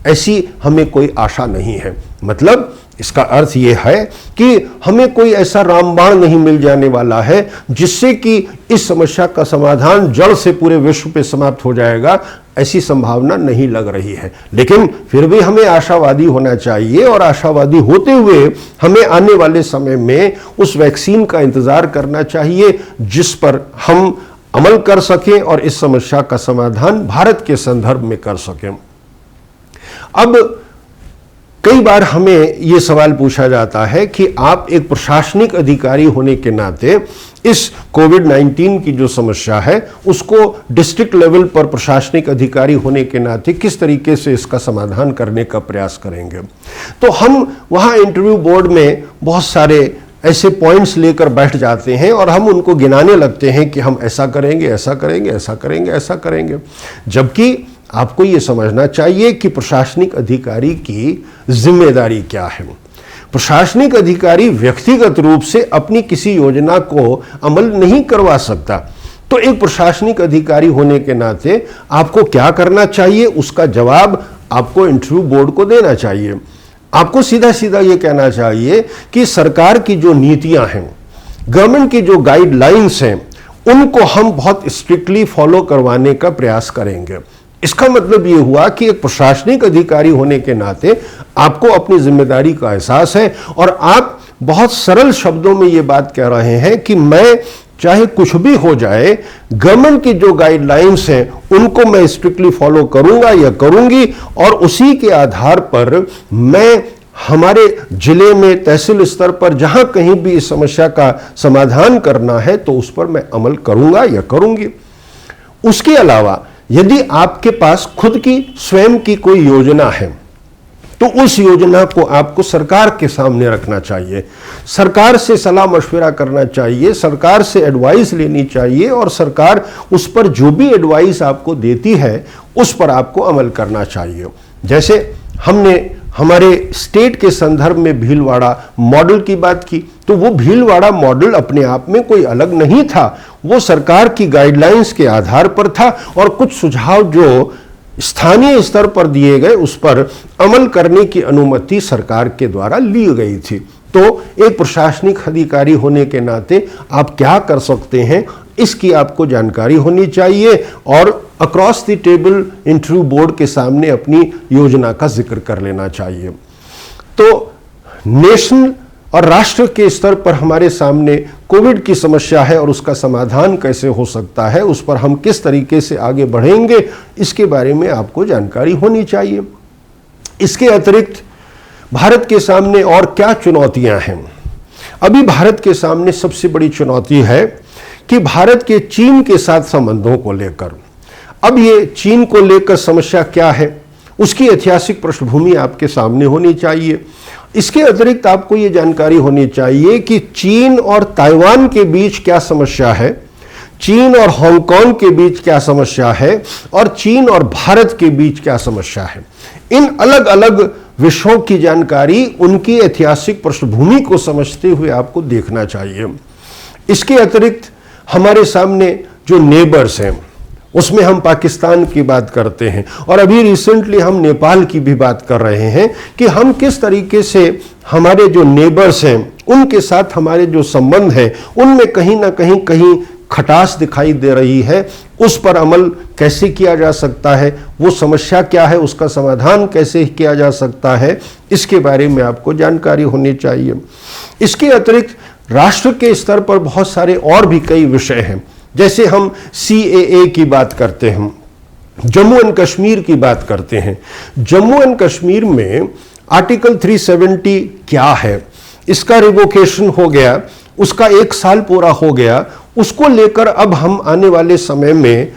Speaker 1: ऐसी हमें कोई आशा नहीं है। मतलब इसका अर्थ यह है कि हमें कोई ऐसा रामबाण नहीं मिल जाने वाला है जिससे कि इस समस्या का समाधान जड़ से पूरे विश्व पे समाप्त हो जाएगा, ऐसी संभावना नहीं लग रही है। लेकिन फिर भी हमें आशावादी होना चाहिए और आशावादी होते हुए हमें आने वाले समय में उस वैक्सीन का इंतजार करना चाहिए जिस पर हम अमल कर सकें और इस समस्या का समाधान भारत के संदर्भ में कर सकें। अब कई बार हमें ये सवाल पूछा जाता है कि आप एक प्रशासनिक अधिकारी होने के नाते इस कोविड-19 की जो समस्या है उसको डिस्ट्रिक्ट लेवल पर प्रशासनिक अधिकारी होने के नाते किस तरीके से इसका समाधान करने का प्रयास करेंगे। तो हम वहाँ इंटरव्यू बोर्ड में बहुत सारे ऐसे पॉइंट्स लेकर बैठ जाते हैं और हम उनको गिनाने लगते हैं कि हम ऐसा करेंगे, ऐसा करेंगे, ऐसा करेंगे, ऐसा करेंगे। जबकि आपको ये समझना चाहिए कि प्रशासनिक अधिकारी की जिम्मेदारी क्या है। प्रशासनिक अधिकारी व्यक्तिगत रूप से अपनी किसी योजना को अमल नहीं करवा सकता। तो एक प्रशासनिक अधिकारी होने के नाते आपको क्या करना चाहिए, उसका जवाब आपको इंटरव्यू बोर्ड को देना चाहिए। आपको सीधा सीधा ये कहना चाहिए कि सरकार की जो नीतियां हैं, गवर्नमेंट की जो गाइडलाइंस हैं, उनको हम बहुत स्ट्रिक्टली फॉलो करवाने का प्रयास करेंगे। इसका मतलब ये हुआ कि एक प्रशासनिक अधिकारी होने के नाते आपको अपनी जिम्मेदारी का एहसास है और आप बहुत सरल शब्दों में ये बात कह रहे हैं कि मैं चाहे कुछ भी हो जाए, गवर्नमेंट की जो गाइडलाइंस हैं उनको मैं स्ट्रिक्टली फॉलो करूंगा या करूंगी और उसी के आधार पर मैं हमारे जिले में तहसील स्तर पर जहां कहीं भी इस समस्या का समाधान करना है तो उस पर मैं अमल करूंगा या करूंगी। उसके अलावा यदि आपके पास खुद की स्वयं की कोई योजना है तो उस योजना को आपको सरकार के सामने रखना चाहिए, सरकार से सलाह मशवरा करना चाहिए, सरकार से एडवाइस लेनी चाहिए और सरकार उस पर जो भी एडवाइस आपको देती है उस पर आपको अमल करना चाहिए। जैसे हमने हमारे स्टेट के संदर्भ में भीलवाड़ा मॉडल की बात की, तो वो भीलवाड़ा मॉडल अपने आप में कोई अलग नहीं था, वो सरकार की गाइडलाइंस के आधार पर था और कुछ सुझाव जो स्थानीय स्तर पर दिए गए उस पर अमल करने की अनुमति सरकार के द्वारा ली गई थी। तो एक प्रशासनिक अधिकारी होने के नाते आप क्या कर सकते हैं इसकी आपको जानकारी होनी चाहिए और across the table interview board के सामने अपनी योजना का जिक्र कर लेना चाहिए। तो नेशनल और राष्ट्र के स्तर पर हमारे सामने कोविड की समस्या है और उसका समाधान कैसे हो सकता है, उस पर हम किस तरीके से आगे बढ़ेंगे, इसके बारे में आपको जानकारी होनी चाहिए। इसके अतिरिक्त भारत के सामने और क्या चुनौतियां हैं? अभी भारत के सामने सबसे बड़ी चुनौती है कि भारत के चीन के साथ संबंधों को लेकर, अब ये चीन को लेकर समस्या क्या है, उसकी ऐतिहासिक पृष्ठभूमि आपके सामने होनी चाहिए। इसके अतिरिक्त आपको ये जानकारी होनी चाहिए कि चीन और ताइवान के बीच क्या समस्या है, चीन और हांगकांग के बीच क्या समस्या है और चीन और भारत के बीच क्या समस्या है। इन अलग अलग विषयों की जानकारी उनकी ऐतिहासिक पृष्ठभूमि को समझते हुए आपको देखना चाहिए। इसके अतिरिक्त हमारे सामने जो नेबर्स हैं उसमें हम पाकिस्तान की बात करते हैं और अभी रिसेंटली हम नेपाल की भी बात कर रहे हैं कि हम किस तरीके से हमारे जो नेबर्स हैं उनके साथ हमारे जो संबंध हैं उनमें कहीं ना कहीं खटास दिखाई दे रही है। उस पर अमल कैसे किया जा सकता है, वो समस्या क्या है, उसका समाधान कैसे किया जा सकता है, इसके बारे में आपको जानकारी होनी चाहिए। इसके अतिरिक्त राष्ट्र के स्तर पर बहुत सारे और भी कई विषय हैं, जैसे हम CAA की बात करते हैं, जम्मू एंड कश्मीर की बात करते हैं। जम्मू एंड कश्मीर में आर्टिकल 370 क्या है, इसका रिवोकेशन हो गया, उसका 1 साल पूरा हो गया। उसको लेकर अब हम आने वाले समय में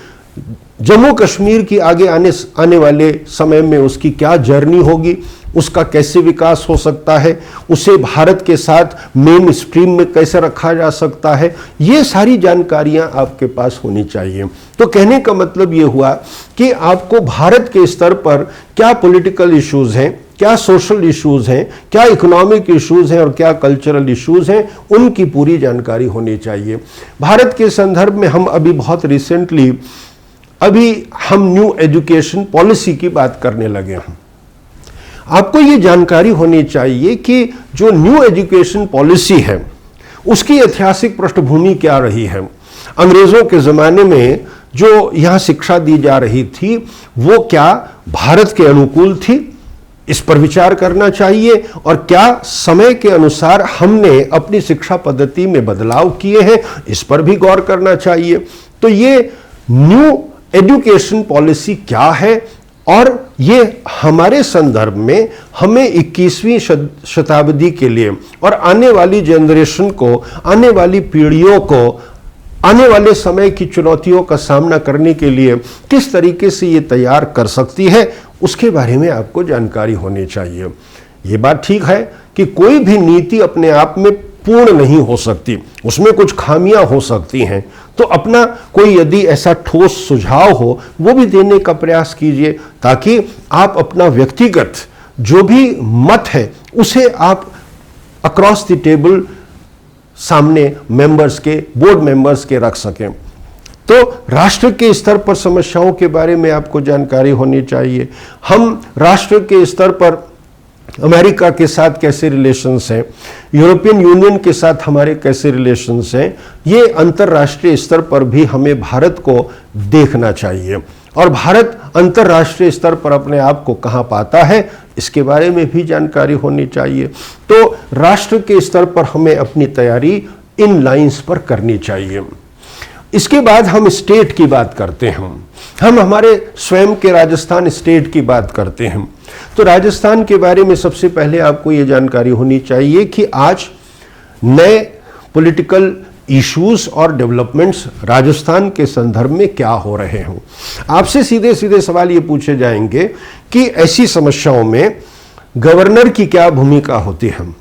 Speaker 1: जम्मू कश्मीर की आने वाले समय में उसकी क्या जर्नी होगी, उसका कैसे विकास हो सकता है, उसे भारत के साथ मेन स्ट्रीम में कैसे रखा जा सकता है, ये सारी जानकारियां आपके पास होनी चाहिए। तो कहने का मतलब ये हुआ कि आपको भारत के स्तर पर क्या पॉलिटिकल इश्यूज हैं, क्या सोशल इश्यूज हैं, क्या इकोनॉमिक इश्यूज हैं और क्या कल्चरल इश्यूज हैं, उनकी पूरी जानकारी होनी चाहिए। भारत के संदर्भ में हम अभी बहुत रिसेंटली हम न्यू एजुकेशन पॉलिसी की बात करने लगे हैं। आपको ये जानकारी होनी चाहिए कि जो न्यू एजुकेशन पॉलिसी है उसकी ऐतिहासिक पृष्ठभूमि क्या रही है। अंग्रेजों के ज़माने में जो यहाँ शिक्षा दी जा रही थी वो क्या भारत के अनुकूल थी, इस पर विचार करना चाहिए, और क्या समय के अनुसार हमने अपनी शिक्षा पद्धति में बदलाव किए हैं, इस पर भी गौर करना चाहिए। तो ये न्यू एजुकेशन पॉलिसी क्या है और ये हमारे संदर्भ में हमें 21वीं शताब्दी के लिए और आने वाली जनरेशन को, आने वाली पीढ़ियों को, आने वाले समय की चुनौतियों का सामना करने के लिए किस तरीके से ये तैयार कर सकती है, उसके बारे में आपको जानकारी होनी चाहिए। ये बात ठीक है कि कोई भी नीति अपने आप में पूर्ण नहीं हो सकती, उसमें कुछ खामियां हो सकती हैं। तो अपना कोई यदि ऐसा ठोस सुझाव हो वो भी देने का प्रयास कीजिए, ताकि आप अपना व्यक्तिगत जो भी मत है उसे आप अक्रॉस द टेबल सामने मेंबर्स के, बोर्ड मेंबर्स के रख सकें। तो राष्ट्र के स्तर पर समस्याओं के बारे में आपको जानकारी होनी चाहिए। हम राष्ट्र के स्तर पर अमेरिका के साथ कैसे रिलेशंस हैं, यूरोपियन यूनियन के साथ हमारे कैसे रिलेशंस हैं, ये अंतर्राष्ट्रीय स्तर पर भी हमें भारत को देखना चाहिए। और भारत अंतर्राष्ट्रीय स्तर पर अपने आप को कहाँ पाता है, इसके बारे में भी जानकारी होनी चाहिए। तो राष्ट्र के स्तर पर हमें अपनी तैयारी इन लाइंस पर करनी चाहिए। इसके बाद हम स्टेट की बात करते हैं, हम हमारे स्वयं के राजस्थान स्टेट की बात करते हैं। तो राजस्थान के बारे में सबसे पहले आपको ये जानकारी होनी चाहिए कि आज नए पॉलिटिकल इश्यूज और डेवलपमेंट्स राजस्थान के संदर्भ में क्या हो रहे हैं। आपसे सीधे सीधे सवाल ये पूछे जाएंगे कि ऐसी समस्याओं में गवर्नर की क्या भूमिका होती है,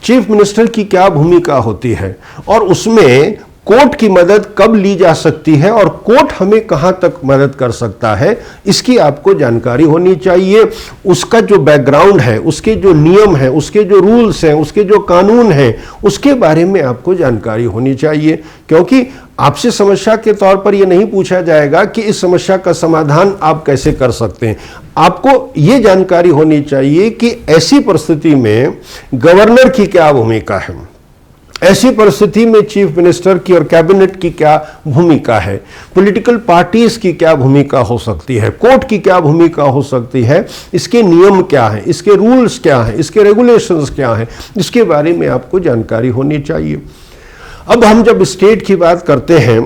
Speaker 1: चीफ मिनिस्टर की क्या भूमिका होती है, और उसमें कोर्ट की मदद कब ली जा सकती है और कोर्ट हमें कहां तक मदद कर सकता है, इसकी आपको जानकारी होनी चाहिए। उसका जो बैकग्राउंड है, उसके जो नियम हैं, उसके जो रूल्स हैं, उसके जो कानून हैं, उसके बारे में आपको जानकारी होनी चाहिए। क्योंकि आपसे समस्या के तौर पर यह नहीं पूछा जाएगा कि इस समस्या का समाधान आप कैसे कर सकते हैं। आपको ये जानकारी होनी चाहिए कि ऐसी परिस्थिति में गवर्नर की क्या भूमिका है, ऐसी परिस्थिति में चीफ मिनिस्टर की और कैबिनेट की क्या भूमिका है, पॉलिटिकल पार्टीज की क्या भूमिका हो सकती है, कोर्ट की क्या भूमिका हो सकती है, इसके नियम क्या है, इसके रूल्स क्या है, इसके रेगुलेशंस क्या है, इसके बारे में आपको जानकारी होनी चाहिए। अब हम जब स्टेट की बात करते हैं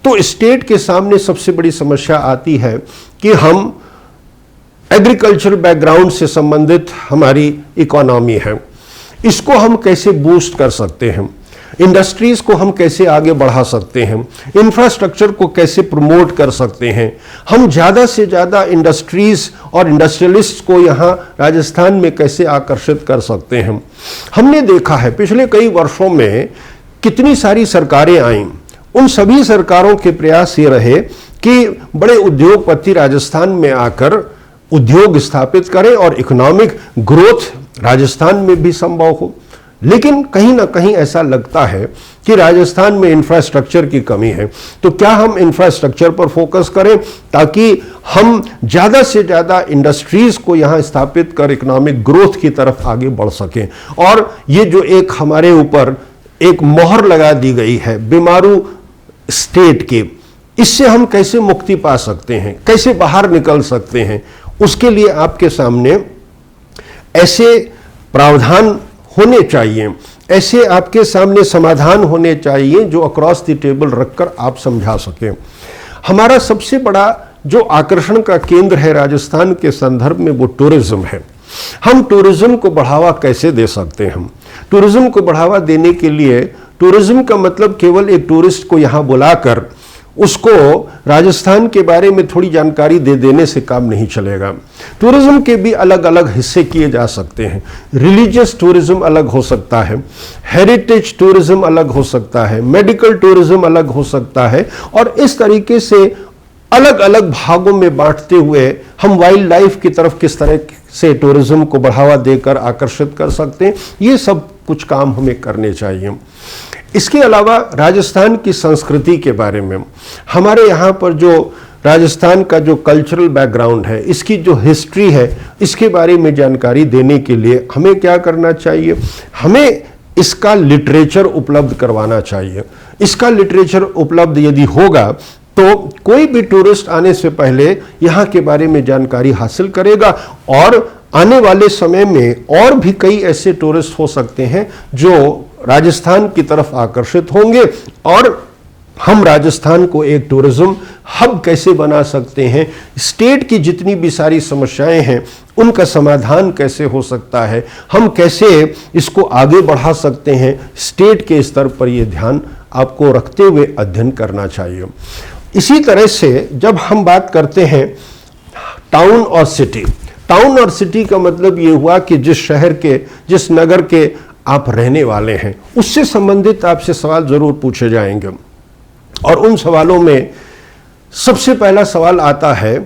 Speaker 1: तो स्टेट के सामने सबसे बड़ी समस्या आती है कि हम एग्रीकल्चर बैकग्राउंड से संबंधित हमारी इकोनॉमी है, इसको हम कैसे बूस्ट कर सकते हैं, इंडस्ट्रीज को हम कैसे आगे बढ़ा सकते हैं, इंफ्रास्ट्रक्चर को कैसे प्रमोट कर सकते हैं, हम ज़्यादा से ज़्यादा इंडस्ट्रीज और इंडस्ट्रियलिस्ट को यहाँ राजस्थान में कैसे आकर्षित कर सकते हैं। हमने देखा है पिछले कई वर्षों में कितनी सारी सरकारें आईं, उन सभी सरकारों के प्रयास ये रहे कि बड़े उद्योगपति राजस्थान में आकर उद्योग स्थापित करें और इकोनॉमिक ग्रोथ राजस्थान में भी संभव हो। लेकिन कहीं ना कहीं ऐसा लगता है कि राजस्थान में इंफ्रास्ट्रक्चर की कमी है। तो क्या हम इंफ्रास्ट्रक्चर पर फोकस करें ताकि हम ज़्यादा से ज़्यादा इंडस्ट्रीज को यहाँ स्थापित कर इकोनॉमिक ग्रोथ की तरफ आगे बढ़ सकें। और ये जो एक हमारे ऊपर एक मोहर लगा दी गई है बीमारू स्टेट की, इससे हम कैसे मुक्ति पा सकते हैं, कैसे बाहर निकल सकते हैं, उसके लिए आपके सामने ऐसे प्रावधान होने चाहिए, ऐसे आपके सामने समाधान होने चाहिए जो अक्रॉस द टेबल रखकर आप समझा सकें। हमारा सबसे बड़ा जो आकर्षण का केंद्र है राजस्थान के संदर्भ में वो टूरिज्म है। हम टूरिज्म को बढ़ावा कैसे दे सकते हैं? टूरिज्म को बढ़ावा देने के लिए टूरिज्म का मतलब केवल एक टूरिस्ट को यहाँ बुलाकर उसको राजस्थान के बारे में थोड़ी जानकारी दे देने से काम नहीं चलेगा। टूरिज्म के भी अलग अलग हिस्से किए जा सकते हैं। रिलीजियस टूरिज्म अलग हो सकता है, हेरिटेज टूरिज्म अलग हो सकता है, मेडिकल टूरिज्म अलग हो सकता है, और इस तरीके से अलग अलग भागों में बांटते हुए हम वाइल्ड लाइफ की तरफ किस तरह से टूरिज्म को बढ़ावा देकर आकर्षित कर सकते हैं, ये सब कुछ काम हमें करने चाहिए। इसके अलावा राजस्थान की संस्कृति के बारे में, हमारे यहाँ पर जो राजस्थान का जो कल्चरल बैकग्राउंड है, इसकी जो हिस्ट्री है, इसके बारे में जानकारी देने के लिए हमें क्या करना चाहिए? हमें इसका लिटरेचर उपलब्ध करवाना चाहिए। इसका लिटरेचर उपलब्ध यदि होगा तो कोई भी टूरिस्ट आने से पहले यहाँ के बारे में जानकारी हासिल करेगा, और आने वाले समय में और भी कई ऐसे टूरिस्ट हो सकते हैं जो राजस्थान की तरफ आकर्षित होंगे, और हम राजस्थान को एक टूरिज्म हब कैसे बना सकते हैं, स्टेट की जितनी भी सारी समस्याएं हैं उनका समाधान कैसे हो सकता है, हम कैसे इसको आगे बढ़ा सकते हैं, स्टेट के स्तर पर यह ध्यान आपको रखते हुए अध्ययन करना चाहिए। इसी तरह से जब हम बात करते हैं टाउन और सिटी, टाउन और सिटी का मतलब ये हुआ कि जिस शहर के, जिस नगर के आप रहने वाले हैं, उससे संबंधित आपसे सवाल जरूर पूछे जाएंगे। और उन सवालों में सबसे पहला सवाल आता है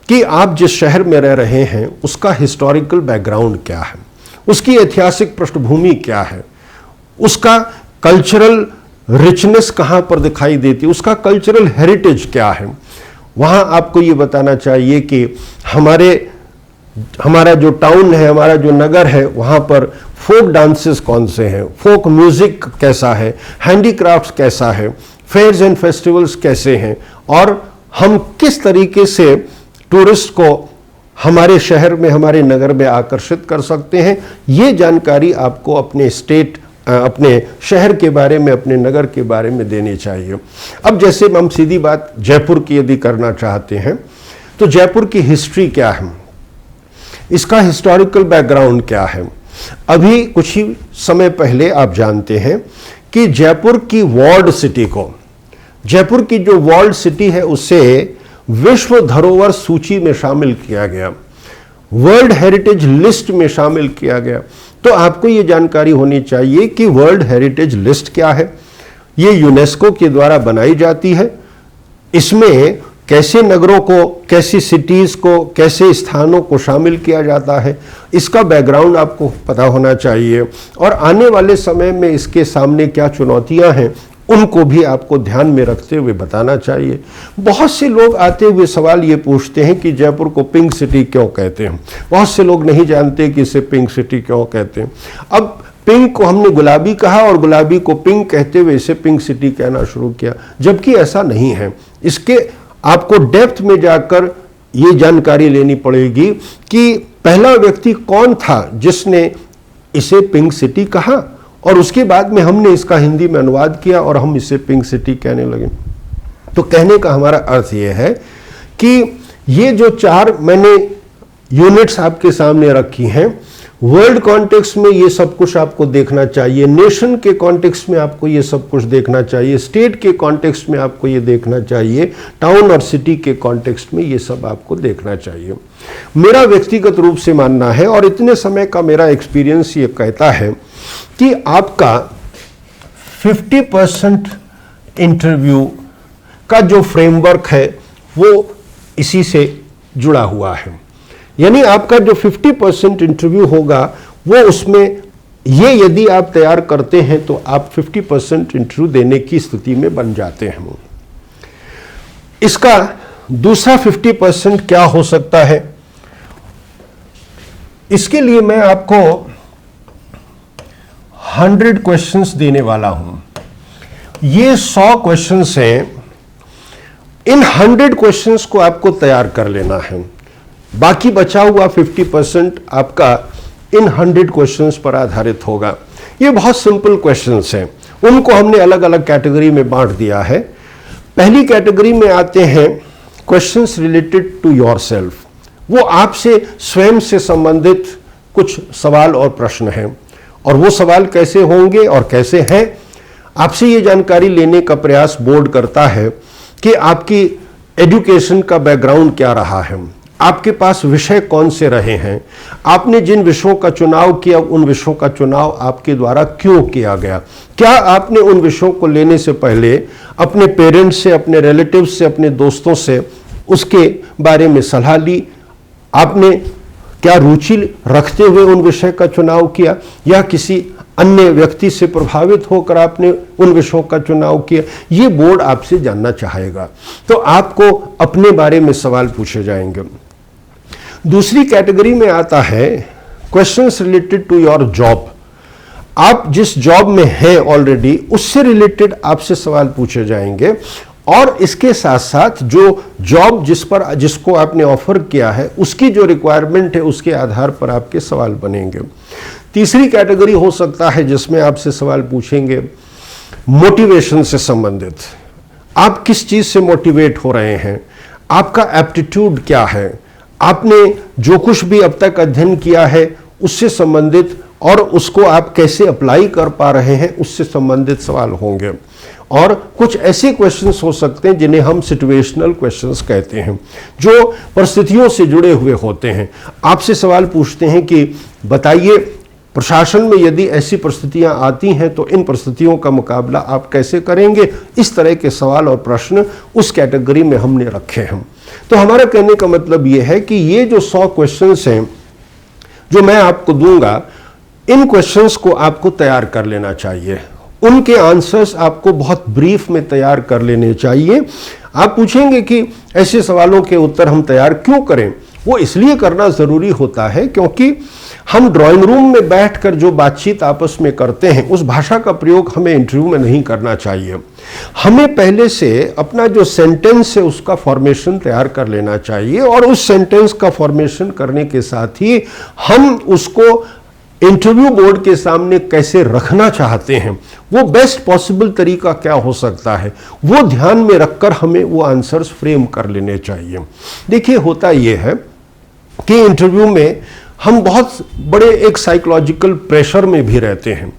Speaker 1: कि आप जिस शहर में रह रहे हैं उसका हिस्टोरिकल बैकग्राउंड क्या है, उसकी ऐतिहासिक पृष्ठभूमि क्या है, उसका कल्चरल रिचनेस कहाँ पर दिखाई देती है, उसका कल्चरल हेरिटेज क्या है। वहाँ आपको ये बताना चाहिए कि हमारा जो टाउन है, हमारा जो नगर है, वहाँ पर फोक डांसेस कौन से हैं, फोक म्यूजिक कैसा है, हैंडीक्राफ्ट्स कैसा है, फेयर्स एंड फेस्टिवल्स कैसे हैं, और हम किस तरीके से टूरिस्ट को हमारे शहर में, हमारे नगर में आकर्षित कर सकते हैं। ये जानकारी आपको अपने स्टेट, अपने शहर के बारे में, अपने नगर के बारे में देनी चाहिए। अब जैसे हम सीधी बात जयपुर की यदि करना चाहते हैं तो जयपुर की हिस्ट्री क्या है, इसका हिस्टोरिकल बैकग्राउंड क्या है। अभी कुछ ही समय पहले आप जानते हैं कि जयपुर की वॉल्ड सिटी को, जयपुर की जो वॉल्ड सिटी है उसे विश्व धरोहर सूची में शामिल किया गया, वर्ल्ड हेरिटेज लिस्ट में शामिल किया गया। तो आपको ये जानकारी होनी चाहिए कि वर्ल्ड हेरिटेज लिस्ट क्या है, ये यूनेस्को के द्वारा बनाई जाती है। इसमें कैसे नगरों को, कैसी सिटीज़ को, कैसे स्थानों को शामिल किया जाता है, इसका बैकग्राउंड आपको पता होना चाहिए। और आने वाले समय में इसके सामने क्या चुनौतियां हैं उनको भी आपको ध्यान में रखते हुए बताना चाहिए। बहुत से लोग आते हुए सवाल ये पूछते हैं कि जयपुर को पिंक सिटी क्यों कहते हैं। बहुत से लोग नहीं जानते कि इसे पिंक सिटी क्यों कहते हैं। अब पिंक को हमने गुलाबी कहा और गुलाबी को पिंक कहते हुए इसे पिंक सिटी कहना शुरू किया, जबकि ऐसा नहीं है। इसके आपको डेप्थ में जाकर ये जानकारी लेनी पड़ेगी कि पहला व्यक्ति कौन था जिसने इसे पिंक सिटी कहा, और उसके बाद में हमने इसका हिंदी में अनुवाद किया और हम इसे पिंक सिटी कहने लगे। तो कहने का हमारा अर्थ ये है कि ये जो चार मैंने यूनिट्स आपके सामने रखी हैं, वर्ल्ड कॉन्टेक्स्ट में ये सब कुछ आपको देखना चाहिए, नेशन के कॉन्टेक्स्ट में आपको ये सब कुछ देखना चाहिए, स्टेट के कॉन्टेक्स्ट में आपको ये देखना चाहिए, टाउन और सिटी के कॉन्टेक्स्ट में ये सब आपको देखना चाहिए। मेरा व्यक्तिगत रूप से मानना है और इतने समय का मेरा एक्सपीरियंस ये कहता है कि आपका 50% इंटरव्यू का जो फ्रेमवर्क है वो इसी से जुड़ा हुआ है। यानी आपका जो 50% इंटरव्यू होगा वो उसमें ये यदि आप तैयार करते हैं तो आप 50% इंटरव्यू देने की स्थिति में बन जाते हैं। इसका दूसरा 50% क्या हो सकता है, इसके लिए मैं आपको 100 क्वेश्चंस देने वाला हूं। ये 100 क्वेश्चंस हैं, इन 100 क्वेश्चंस को आपको तैयार कर लेना है। बाकी बचा हुआ 50% आपका इन 100 क्वेश्चंस पर आधारित होगा। ये बहुत सिंपल क्वेश्चंस हैं, उनको हमने अलग अलग कैटेगरी में बांट दिया है। पहली कैटेगरी में आते हैं क्वेश्चंस रिलेटेड टू योरसेल्फ, वो आपसे स्वयं से संबंधित कुछ सवाल और प्रश्न हैं, और वो सवाल कैसे होंगे और कैसे हैं, आपसे ये जानकारी लेने का प्रयास बोर्ड करता है कि आपकी एजुकेशन का बैकग्राउंड क्या रहा है, आपके पास विषय कौन से रहे हैं, आपने जिन विषयों का चुनाव किया उन विषयों का चुनाव आपके द्वारा क्यों किया गया, क्या आपने उन विषयों को लेने से पहले अपने पेरेंट्स से, अपने रिलेटिव्स से, अपने दोस्तों से उसके बारे में सलाह ली, आपने क्या रुचि रखते हुए उन विषय का चुनाव किया, या किसी अन्य व्यक्ति से प्रभावित होकर आपने उन विषयों का चुनाव किया। ये बोर्ड आपसे जानना चाहेगा, तो आपको अपने बारे में सवाल पूछे जाएंगे। दूसरी कैटेगरी में आता है questions related to your job. आप जिस जॉब में हैं ऑलरेडी उससे रिलेटेड आपसे सवाल पूछे जाएंगे, और इसके साथ साथ जो जॉब जिसको आपने ऑफर किया है उसकी जो रिक्वायरमेंट है उसके आधार पर आपके सवाल बनेंगे। तीसरी कैटेगरी हो सकता है जिसमें आपसे सवाल पूछेंगे मोटिवेशन से संबंधित। आप किस चीज से मोटिवेट हो रहे हैं, आपका एप्टीट्यूड क्या है, आपने जो कुछ भी अब तक अध्ययन किया है उससे संबंधित, और उसको आप कैसे अप्लाई कर पा रहे हैं उससे संबंधित सवाल होंगे। और कुछ ऐसे क्वेश्चंस हो सकते हैं जिन्हें हम सिचुएशनल क्वेश्चंस कहते हैं, जो परिस्थितियों से जुड़े हुए होते हैं। आपसे सवाल पूछते हैं कि बताइए प्रशासन में यदि ऐसी परिस्थितियां आती हैं तो इन परिस्थितियों का मुकाबला आप कैसे करेंगे। इस तरह के सवाल और प्रश्न उस कैटेगरी में हमने रखे हैं। तो हमारा कहने का मतलब ये है कि ये जो 100 क्वेश्चंस हैं जो मैं आपको दूंगा, इन क्वेश्चंस को आपको तैयार कर लेना चाहिए। उनके आंसर्स आपको बहुत ब्रीफ में तैयार कर लेने चाहिए। आप पूछेंगे कि ऐसे सवालों के उत्तर हम तैयार क्यों करें। वो इसलिए करना ज़रूरी होता है क्योंकि हम ड्राइंग रूम में बैठकर जो बातचीत आपस में करते हैं उस भाषा का प्रयोग हमें इंटरव्यू में नहीं करना चाहिए। हमें पहले से अपना जो सेंटेंस है उसका फॉर्मेशन तैयार कर लेना चाहिए, और उस सेंटेंस का फॉर्मेशन करने के साथ ही हम उसको इंटरव्यू बोर्ड के सामने कैसे रखना चाहते हैं, वो बेस्ट पॉसिबल तरीका क्या हो सकता है, वो ध्यान में रखकर हमें वो आंसर्स फ्रेम कर लेने चाहिए। देखिए होता ये है कि इंटरव्यू में हम बहुत बड़े एक साइकोलॉजिकल प्रेशर में भी रहते हैं,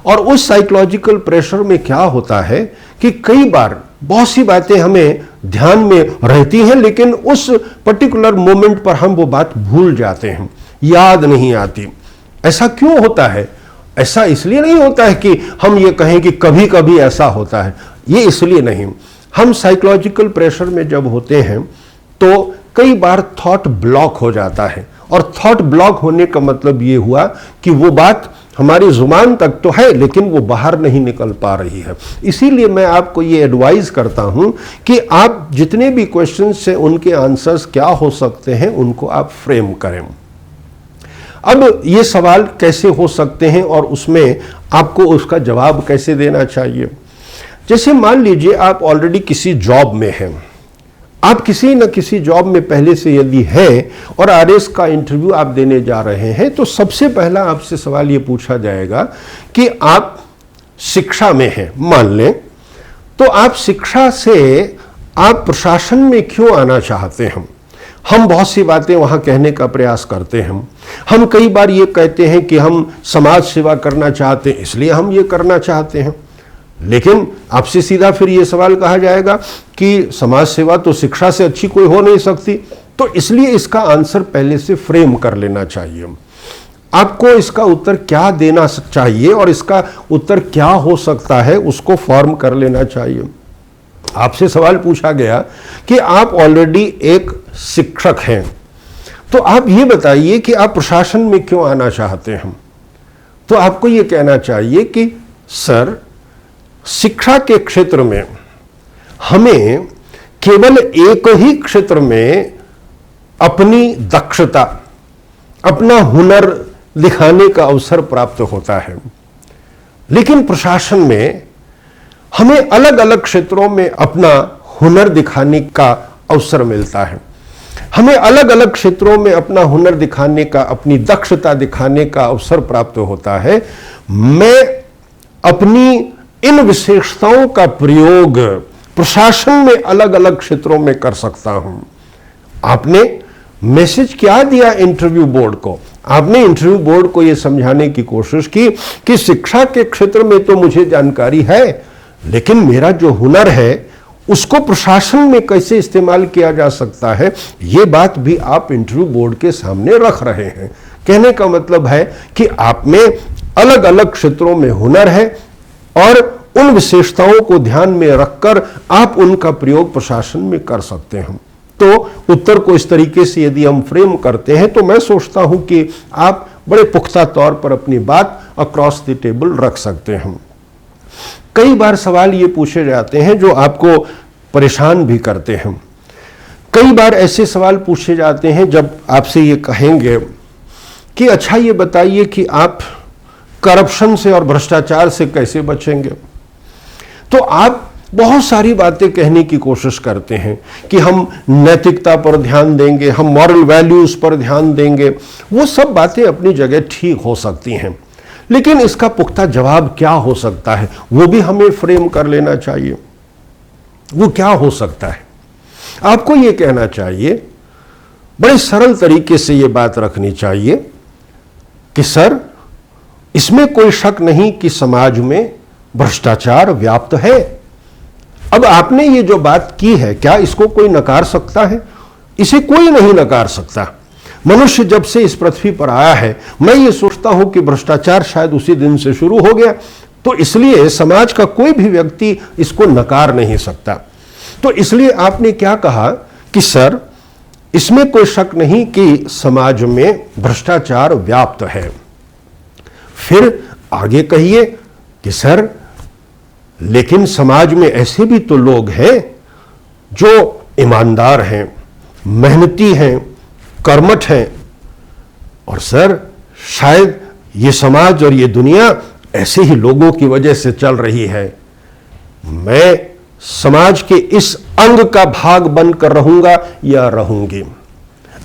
Speaker 1: और उस साइकोलॉजिकल प्रेशर में क्या होता है कि कई बार बहुत सी बातें हमें ध्यान में रहती हैं लेकिन उस पर्टिकुलर मोमेंट पर हम वो बात भूल जाते हैं, याद नहीं आती। ऐसा क्यों होता है? ऐसा इसलिए नहीं होता है कि हम ये कहें कि कभी कभी ऐसा होता है, ये इसलिए नहीं। हम साइकोलॉजिकल प्रेशर में जब होते हैं तो कई बार थॉट ब्लॉक हो जाता है, और थॉट ब्लॉक होने का मतलब ये हुआ कि वो बात हमारी जुबान तक तो है लेकिन वो बाहर नहीं निकल पा रही है। इसीलिए मैं आपको ये एडवाइस करता हूं कि आप जितने भी क्वेश्चंस हैं उनके आंसर्स क्या हो सकते हैं उनको आप फ्रेम करें। अब ये सवाल कैसे हो सकते हैं और उसमें आपको उसका जवाब कैसे देना चाहिए। जैसे मान लीजिए आप ऑलरेडी किसी जॉब में हैं, आप किसी न किसी जॉब में पहले से यदि हैं और आरएस का इंटरव्यू आप देने जा रहे हैं, तो सबसे पहला आपसे सवाल ये पूछा जाएगा कि आप शिक्षा में हैं मान लें, तो आप शिक्षा से आप प्रशासन में क्यों आना चाहते हैं। हम बहुत सी बातें वहाँ कहने का प्रयास करते हैं। हम कई बार ये कहते हैं कि हम समाज सेवा करना चाहते हैं इसलिए हम ये करना चाहते हैं, लेकिन आपसे सीधा फिर ये सवाल कहा जाएगा कि समाज सेवा तो शिक्षा से अच्छी कोई हो नहीं सकती, तो इसलिए इसका आंसर पहले से फ्रेम कर लेना चाहिए। आपको इसका उत्तर क्या देना चाहिए और इसका उत्तर क्या हो सकता है उसको फॉर्म कर लेना चाहिए। आपसे सवाल पूछा गया कि आप ऑलरेडी एक शिक्षक हैं, तो आप ये बताइए कि आप प्रशासन में क्यों आना चाहते हैं। तो आपको ये कहना चाहिए कि सर, शिक्षा के क्षेत्र में हमें केवल एक ही क्षेत्र में अपनी दक्षता, अपना हुनर दिखाने का अवसर प्राप्त होता है, लेकिन प्रशासन में हमें अलग अलग क्षेत्रों में अपना हुनर दिखाने का अवसर मिलता है। हमें अलग अलग क्षेत्रों में अपना हुनर दिखाने का, अपनी दक्षता दिखाने का अवसर प्राप्त होता है। मैं अपनी इन विशेषताओं का प्रयोग प्रशासन में अलग अलग क्षेत्रों में कर सकता हूं। आपने मैसेज क्या दिया इंटरव्यू बोर्ड को? आपने इंटरव्यू बोर्ड को यह समझाने की कोशिश की कि शिक्षा के क्षेत्र में तो मुझे जानकारी है, लेकिन मेरा जो हुनर है उसको प्रशासन में कैसे इस्तेमाल किया जा सकता है, ये बात भी आप इंटरव्यू बोर्ड के सामने रख रहे हैं। कहने का मतलब है कि आप में अलग अलग क्षेत्रों में हुनर है और उन विशेषताओं को ध्यान में रखकर आप उनका प्रयोग प्रशासन में कर सकते हैं। तो उत्तर को इस तरीके से यदि हम फ्रेम करते हैं तो मैं सोचता हूं कि आप बड़े पुख्ता तौर पर अपनी बात अक्रॉस द टेबल रख सकते हैं। कई बार सवाल ये पूछे जाते हैं जो आपको परेशान भी करते हैं। कई बार ऐसे सवाल पूछे जाते हैं जब आपसे ये कहेंगे कि अच्छा ये बताइए कि आप करप्शन से और भ्रष्टाचार से कैसे बचेंगे। तो आप बहुत सारी बातें कहने की कोशिश करते हैं कि हम नैतिकता पर ध्यान देंगे, हम मॉरल वैल्यूज पर ध्यान देंगे। वो सब बातें अपनी जगह ठीक हो सकती हैं, लेकिन इसका पुख्ता जवाब क्या हो सकता है वो भी हमें फ्रेम कर लेना चाहिए। वो क्या हो सकता है? आपको ये कहना चाहिए, बड़े सरल तरीके से ये बात रखनी चाहिए कि सर, इसमें कोई शक नहीं कि समाज में भ्रष्टाचार व्याप्त है। अब आपने ये जो बात की है, क्या इसको कोई नकार सकता है? इसे कोई नहीं नकार सकता। मनुष्य जब से इस पृथ्वी पर आया है, मैं ये सोचता हूं कि भ्रष्टाचार शायद उसी दिन से शुरू हो गया, तो इसलिए समाज का कोई भी व्यक्ति इसको नकार नहीं सकता। तो इसलिए आपने क्या कहा कि सर, इसमें कोई शक नहीं कि समाज में भ्रष्टाचार व्याप्त है। फिर आगे कहिए कि सर, लेकिन समाज में ऐसे भी तो लोग हैं जो ईमानदार हैं, मेहनती हैं, कर्मठ हैं, और सर शायद ये समाज और ये दुनिया ऐसे ही लोगों की वजह से चल रही है। मैं समाज के इस अंग का भाग बनकर रहूंगा या रहूंगी।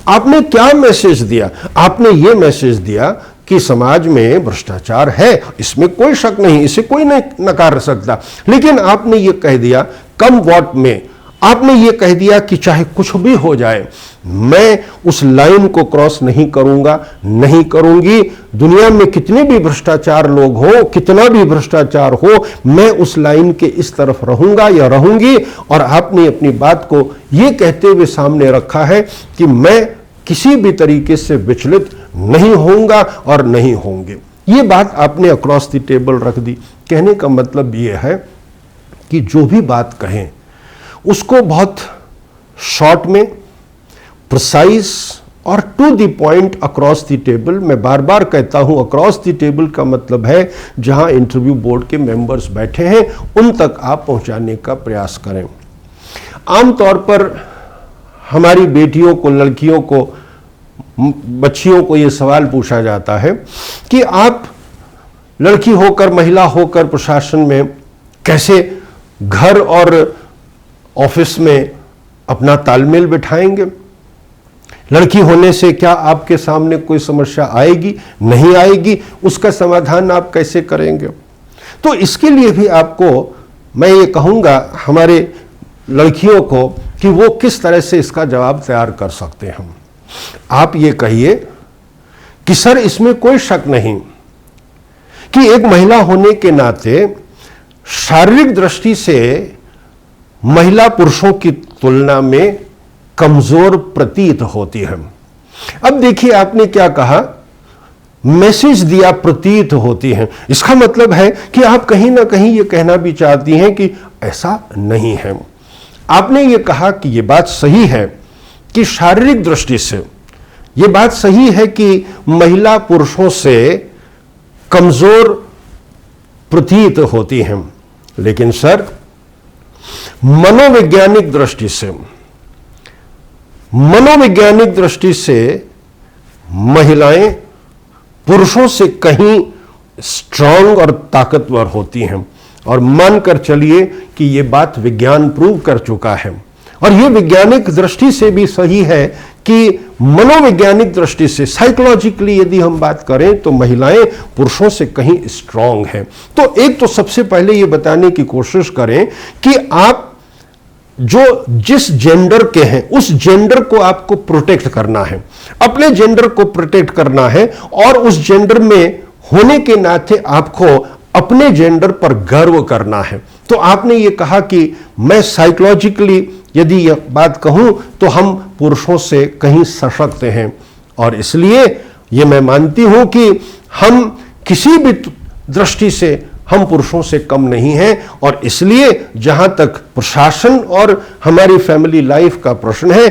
Speaker 1: आपने क्या मैसेज दिया? आपने ये मैसेज दिया कि समाज में भ्रष्टाचार है, इसमें कोई शक नहीं, इसे कोई नहीं नकार सकता, लेकिन आपने ये कह दिया कम वॉट में, आपने ये कह दिया कि चाहे कुछ भी हो जाए, मैं उस लाइन को क्रॉस नहीं करूंगा, नहीं करूंगी। दुनिया में कितने भी भ्रष्टाचार लोग हो, कितना भी भ्रष्टाचार हो, मैं उस लाइन के इस तरफ रहूंगा या रहूंगी। और आपने अपनी बात को ये कहते हुए सामने रखा है कि मैं किसी भी तरीके से विचलित नहीं होऊंगा और नहीं होंगे। ये बात आपने अक्रॉस द टेबल रख दी। कहने का मतलब ये है कि जो भी बात कहें उसको बहुत शॉर्ट में, प्रिसाइज और to the point across the table. मैं बार बार कहता हूं, अक्रॉस द टेबल का मतलब है जहां इंटरव्यू बोर्ड के मेंबर्स बैठे हैं उन तक आप पहुंचाने का प्रयास करें। आमतौर पर हमारी बेटियों को, लड़कियों को, बच्चियों को यह सवाल पूछा जाता है कि आप लड़की होकर, महिला होकर प्रशासन में कैसे घर और ऑफिस में अपना तालमेल बिठाएंगे? लड़की होने से क्या आपके सामने कोई समस्या आएगी? नहीं आएगी। उसका समाधान आप कैसे करेंगे? तो इसके लिए भी आपको मैं ये कहूँगा हमारे लड़कियों को कि वो किस तरह से इसका जवाब तैयार कर सकते हैं। आप ये कहिए कि सर, इसमें कोई शक नहीं कि एक महिला होने के नाते शारीरिक दृष्टि से महिला पुरुषों की तुलना में कमजोर प्रतीत होती है। अब देखिए, आपने क्या कहा? मैसेज दिया प्रतीत होती है। इसका मतलब है कि आप कहीं ना कहीं ये कहना भी चाहती हैं कि ऐसा नहीं है। आपने ये कहा कि ये बात सही है कि शारीरिक दृष्टि से ये बात सही है कि महिला पुरुषों से कमजोर प्रतीत होती हैं, लेकिन सर मनोवैज्ञानिक दृष्टि से महिलाएं पुरुषों से कहीं स्ट्रांग और ताकतवर होती हैं। और मानकर चलिए कि यह बात विज्ञान प्रूव कर चुका है, और यह वैज्ञानिक दृष्टि से भी सही है कि मनोवैज्ञानिक दृष्टि से, साइकोलॉजिकली यदि हम बात करें तो महिलाएं पुरुषों से कहीं स्ट्रांग हैं। तो एक तो सबसे पहले यह बताने की कोशिश करें कि आप जो जिस जेंडर के हैं उस जेंडर को आपको प्रोटेक्ट करना है, अपने जेंडर को प्रोटेक्ट करना है, और उस जेंडर में होने के नाते आपको अपने जेंडर पर गर्व करना है। तो आपने ये कहा कि मैं साइकोलॉजिकली यदि यह बात कहूं तो हम पुरुषों से कहीं सशक्त हैं, और इसलिए यह मैं मानती हूं कि हम किसी भी दृष्टि से हम पुरुषों से कम नहीं हैं। और इसलिए जहां तक प्रशासन और हमारी फैमिली लाइफ का प्रश्न है,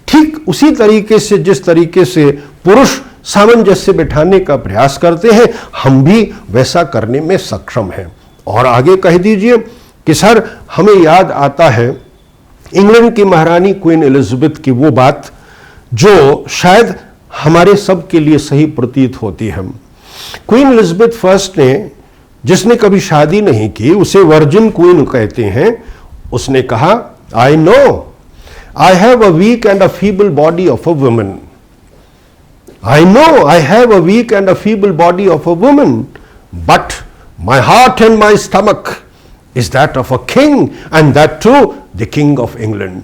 Speaker 1: ठीक उसी तरीके से जिस तरीके से पुरुष सामंजस्य बिठाने का प्रयास करते हैं, हम भी वैसा करने में सक्षम हैं। और आगे कह दीजिए कि सर हमें याद आता है इंग्लैंड की महारानी क्वीन एलिजाबेथ की वो बात जो शायद हमारे सब के लिए सही प्रतीत होती है। क्वीन एलिजाबेथ फर्स्ट ने, जिसने कभी शादी नहीं की, उसे वर्जिन क्वीन कहते हैं, उसने कहा, I know I have a weak and a feeble body of a woman. I know I have a weak and a feeble body of a woman, but my heart and my stomach is that of a king, and that too the king of England.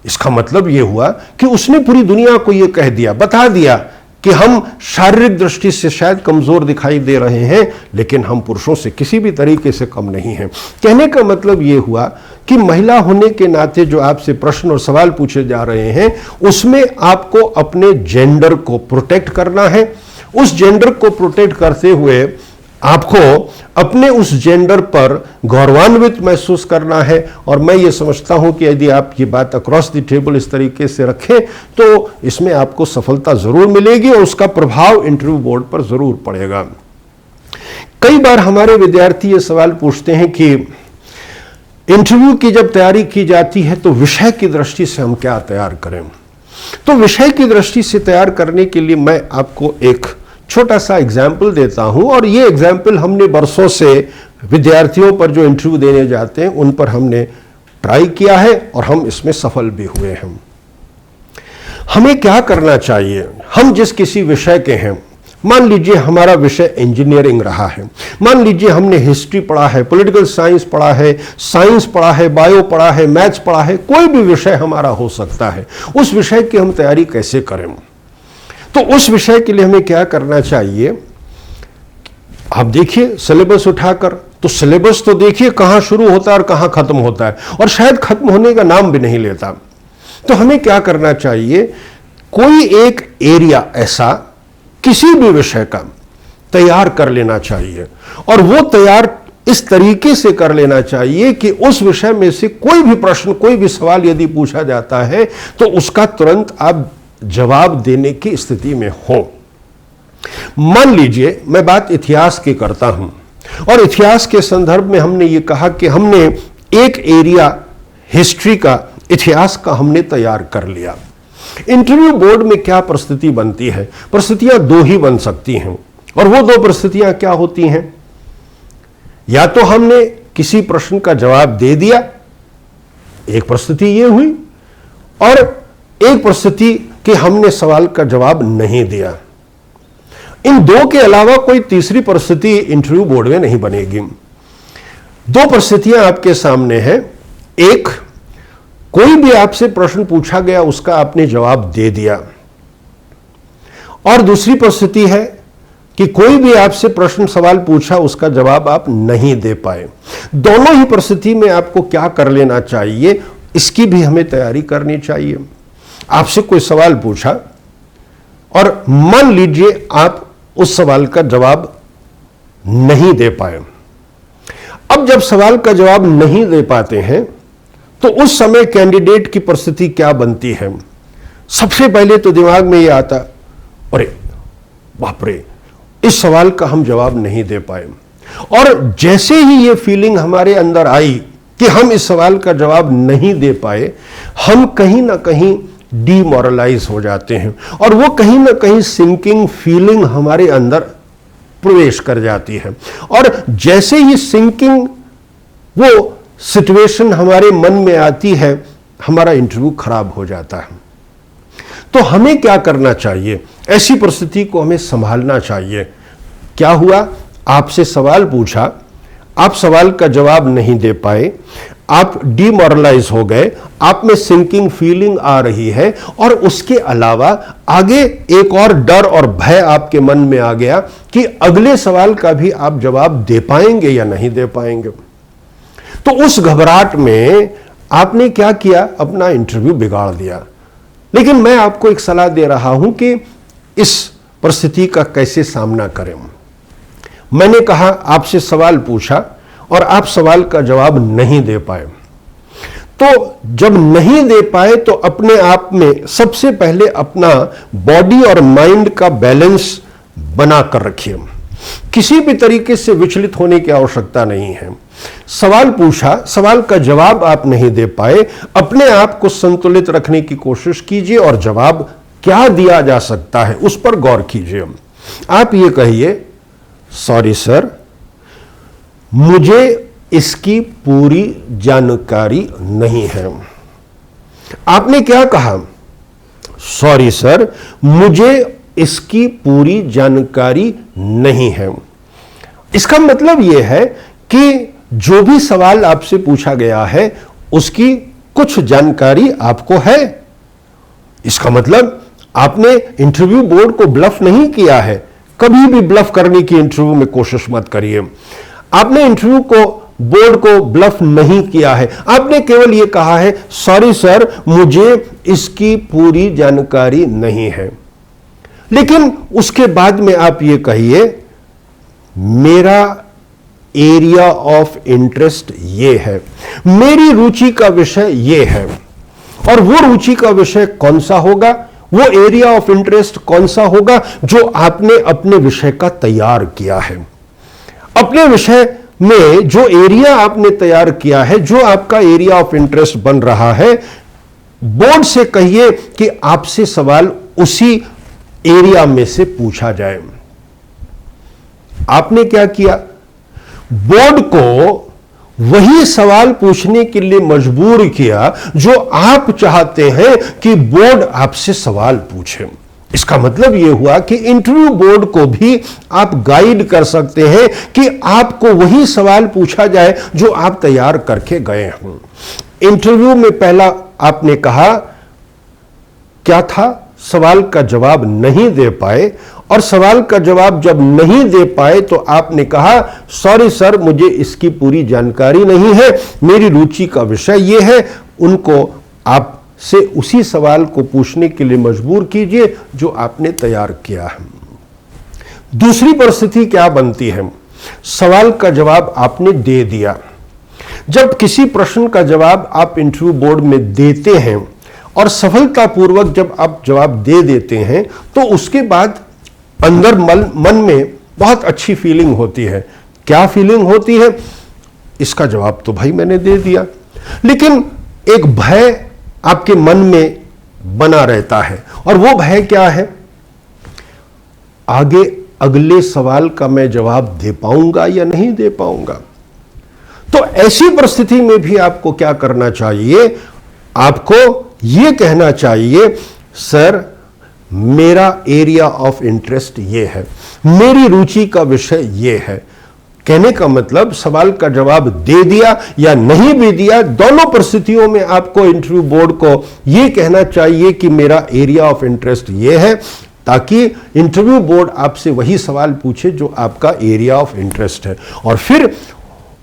Speaker 1: इसका मतलब ये हुआ कि उसने पूरी दुनिया को ये कह दिया, बता दिया कि हम शारीरिक दृष्टि से शायद कमजोर दिखाई दे रहे हैं, लेकिन हम पुरुषों से किसी भी तरीके से कम नहीं हैं। कहने का मतलब ये हुआ कि महिला होने के नाते जो आपसे प्रश्न और सवाल पूछे जा रहे हैं, उसमें आपको अपने जेंडर को प्रोटेक्ट करना है। उस जेंडर को प्रोटेक्ट करते हुए आपको अपने उस जेंडर पर गौरवान्वित महसूस करना है। और मैं ये समझता हूं कि यदि आप ये बात अक्रॉस द टेबल इस तरीके से रखें तो इसमें आपको सफलता जरूर मिलेगी, और उसका प्रभाव इंटरव्यू बोर्ड पर जरूर पड़ेगा। कई बार हमारे विद्यार्थी ये सवाल पूछते हैं कि इंटरव्यू की जब तैयारी की जाती है तो विषय की दृष्टि से हम क्या तैयार करें। तो विषय की दृष्टि से तैयार करने के लिए मैं आपको एक छोटा सा एग्जाम्पल देता हूं, और ये एग्जाम्पल हमने बरसों से विद्यार्थियों पर जो इंटरव्यू देने जाते हैं उन पर हमने ट्राई किया है, और हम इसमें सफल भी हुए हैं। हमें क्या करना चाहिए, हम जिस किसी विषय के हैं, मान लीजिए हमारा विषय इंजीनियरिंग रहा है, मान लीजिए हमने हिस्ट्री पढ़ा है, पॉलिटिकल साइंस पढ़ा है, साइंस पढ़ा है, बायो पढ़ा है, मैथ्स पढ़ा है, कोई भी विषय हमारा हो सकता है। उस विषय की हम तैयारी कैसे करें? तो उस विषय के लिए हमें क्या करना चाहिए? आप देखिए सिलेबस उठाकर, तो सिलेबस तो देखिए कहां शुरू होता है और कहां खत्म होता है, और शायद खत्म होने का नाम भी नहीं लेता। तो हमें क्या करना चाहिए? कोई एक एरिया ऐसा किसी भी विषय का तैयार कर लेना चाहिए, और वो तैयार इस तरीके से कर लेना चाहिए कि उस विषय में से कोई भी प्रश्न, कोई भी सवाल यदि पूछा जाता है तो उसका तुरंत आप जवाब देने की स्थिति में हो। मान लीजिए मैं बात इतिहास की करता हूं, और इतिहास के संदर्भ में हमने ये कहा कि हमने एक एरिया हिस्ट्री का, इतिहास का हमने तैयार कर लिया। इंटरव्यू बोर्ड में क्या परिस्थिति बनती है? परिस्थितियां दो ही बन सकती हैं, और वो दो परिस्थितियां क्या होती हैं? या तो हमने किसी प्रश्न का जवाब दे दिया, एक परिस्थिति ये हुई, और एक परिस्थिति कि हमने सवाल का जवाब नहीं दिया। इन दो के अलावा कोई तीसरी परिस्थिति इंटरव्यू बोर्ड में नहीं बनेगी। दो परिस्थितियां आपके सामने हैं। एक, कोई भी आपसे प्रश्न पूछा गया, उसका आपने जवाब दे दिया, और दूसरी परिस्थिति है कि कोई भी आपसे प्रश्न सवाल पूछा, उसका जवाब आप नहीं दे पाए। दोनों ही परिस्थिति में आपको क्या कर लेना चाहिए, इसकी भी हमें तैयारी करनी चाहिए। आपसे कोई सवाल पूछा, और मान लीजिए आप उस सवाल का जवाब नहीं दे पाए। अब जब सवाल का जवाब नहीं दे पाते हैं तो उस समय कैंडिडेट की परिस्थिति क्या बनती है? सबसे पहले तो दिमाग में यह आता अरे बाप रे, इस सवाल का हम जवाब नहीं दे पाए। और जैसे ही ये फीलिंग हमारे अंदर आई कि हम इस सवाल का जवाब नहीं दे पाए, हम कहीं ना कहीं डीमोरलाइज हो जाते हैं और वो कहीं ना कहीं सिंकिंग फीलिंग हमारे अंदर प्रवेश कर जाती है। और जैसे ही सिंकिंग वो सिचुएशन हमारे मन में आती है, हमारा इंटरव्यू खराब हो जाता है। तो हमें क्या करना चाहिए? ऐसी परिस्थिति को हमें संभालना चाहिए। क्या हुआ? आपसे सवाल पूछा, आप सवाल का जवाब नहीं दे पाए, आप डीमोरलाइज हो गए, आप में सिंकिंग फीलिंग आ रही है और उसके अलावा आगे एक और डर और भय आपके मन में आ गया कि अगले सवाल का भी आप जवाब दे पाएंगे या नहीं दे पाएंगे। तो उस घबराहट में आपने क्या किया? अपना इंटरव्यू बिगाड़ दिया। लेकिन मैं आपको एक सलाह दे रहा हूं कि इस परिस्थिति का कैसे सामना करें। मैंने कहा, आपसे सवाल पूछा और आप सवाल का जवाब नहीं दे पाए। तो जब नहीं दे पाए तो अपने आप में सबसे पहले अपना बॉडी और माइंड का बैलेंस बना कर रखिए। किसी भी तरीके से विचलित होने की आवश्यकता नहीं है। सवाल पूछा, सवाल का जवाब आप नहीं दे पाए, अपने आप को संतुलित रखने की कोशिश कीजिए और जवाब क्या दिया जा सकता है उस पर गौर कीजिए। आप ये कहिए, सॉरी सर, मुझे इसकी पूरी जानकारी नहीं है। आपने क्या कहा? सॉरी सर, मुझे इसकी पूरी जानकारी नहीं है। इसका मतलब यह है कि जो भी सवाल आपसे पूछा गया है उसकी कुछ जानकारी आपको है। इसका मतलब आपने इंटरव्यू बोर्ड को ब्लफ नहीं किया है। कभी भी ब्लफ करने की इंटरव्यू में कोशिश मत करिए। आपने इंटरव्यू को बोर्ड को ब्लफ नहीं किया है। आपने केवल यह कहा है, सॉरी सर, मुझे इसकी पूरी जानकारी नहीं है। लेकिन उसके बाद में आप ये कहिए, मेरा एरिया ऑफ इंटरेस्ट ये है, मेरी रुचि का विषय ये है। और वो रुचि का विषय कौन सा होगा? वो एरिया ऑफ इंटरेस्ट कौन सा होगा जो आपने अपने विषय का तैयार किया है। अपने विषय में जो एरिया आपने तैयार किया है, जो आपका एरिया ऑफ इंटरेस्ट बन रहा है, बोर्ड से कहिए कि आपसे सवाल उसी एरिया में से पूछा जाए। आपने क्या किया? बोर्ड को वही सवाल पूछने के लिए मजबूर किया जो आप चाहते हैं कि बोर्ड आपसे सवाल पूछे। इसका मतलब यह हुआ कि इंटरव्यू बोर्ड को भी आप गाइड कर सकते हैं कि आपको वही सवाल पूछा जाए जो आप तैयार करके गए हैं। इंटरव्यू में पहला आपने कहा, क्या था? सवाल का जवाब नहीं दे पाए। और सवाल का जवाब जब नहीं दे पाए तो आपने कहा, सॉरी सर, मुझे इसकी पूरी जानकारी नहीं है, मेरी रुचि का विषय यह है। उनको आप से उसी सवाल को पूछने के लिए मजबूर कीजिए जो आपने तैयार किया है। दूसरी परिस्थिति क्या बनती है? सवाल का जवाब आपने दे दिया। जब किसी प्रश्न का जवाब आप इंटरव्यू बोर्ड में देते हैं और सफलतापूर्वक जब आप जवाब दे देते हैं तो उसके बाद अंदर मन में बहुत अच्छी फीलिंग होती है। क्या फीलिंग होती है? इसका जवाब तो भाई मैंने दे दिया। लेकिन एक भय आपके मन में बना रहता है और वो भय क्या है? आगे अगले सवाल का मैं जवाब दे पाऊंगा या नहीं दे पाऊंगा। तो ऐसी परिस्थिति में भी आपको क्या करना चाहिए? आपको यह कहना चाहिए, सर, मेरा एरिया ऑफ इंटरेस्ट ये है, मेरी रुचि का विषय ये है। कहने का मतलब सवाल का जवाब दे दिया या नहीं भी दिया, दोनों परिस्थितियों में आपको इंटरव्यू बोर्ड को यह कहना चाहिए कि मेरा एरिया ऑफ इंटरेस्ट ये है, ताकि इंटरव्यू बोर्ड आपसे वही सवाल पूछे जो आपका एरिया ऑफ इंटरेस्ट है। और फिर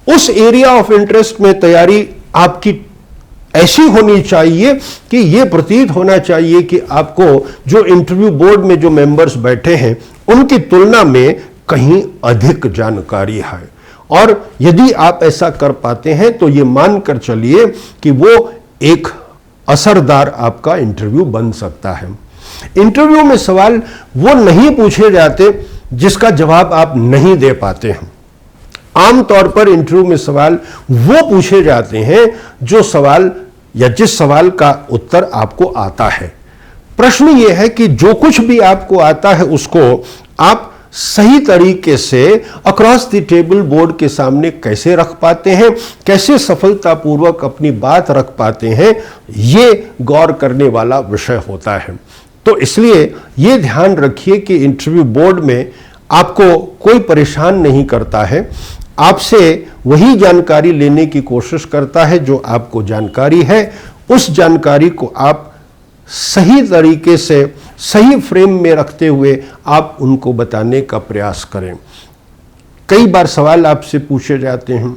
Speaker 1: उस एरिया ऑफ इंटरेस्ट में तैयारी आपकी ऐसी होनी चाहिए कि यह प्रतीत होना चाहिए कि आपको जो इंटरव्यू बोर्ड में जो मेंबर्स बैठे हैं उनकी तुलना में कहीं अधिक जानकारी है। और यदि आप ऐसा कर पाते हैं तो यह मानकर चलिए कि वो एक असरदार आपका इंटरव्यू बन सकता है। इंटरव्यू में सवाल वो नहीं पूछे जाते जिसका जवाब आप नहीं दे पाते हैं। आमतौर पर इंटरव्यू में सवाल वो पूछे जाते हैं जो सवाल या जिस सवाल का उत्तर आपको आता है। प्रश्न ये है कि जो कुछ भी आपको आता है उसको आप सही तरीके से अक्रॉस द टेबल बोर्ड के सामने कैसे रख पाते हैं, कैसे सफलतापूर्वक अपनी बात रख पाते हैं, ये गौर करने वाला विषय होता है। तो इसलिए ये ध्यान रखिए कि इंटरव्यू बोर्ड में आपको कोई परेशान नहीं करता है, आपसे वही जानकारी लेने की कोशिश करता है जो आपको जानकारी है। उस जानकारी को आप सही तरीके से सही फ्रेम में रखते हुए आप उनको बताने का प्रयास करें। कई बार सवाल आपसे पूछे जाते हैं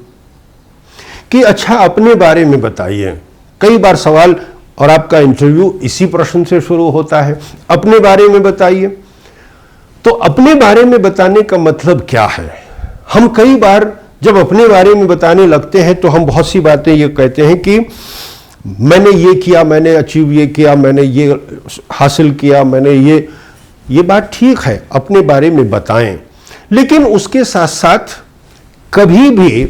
Speaker 1: कि अच्छा अपने बारे में बताइए। कई बार सवाल और आपका इंटरव्यू इसी प्रश्न से शुरू होता है, अपने बारे में बताइए। तो अपने बारे में बताने का मतलब क्या है? हम कई बार जब अपने बारे में बताने लगते हैं तो हम बहुत सी बातें ये कहते हैं कि मैंने ये किया, मैंने अचीव ये किया, मैंने ये हासिल किया, मैंने ये बात ठीक है, अपने बारे में बताएं। लेकिन उसके साथ साथ कभी भी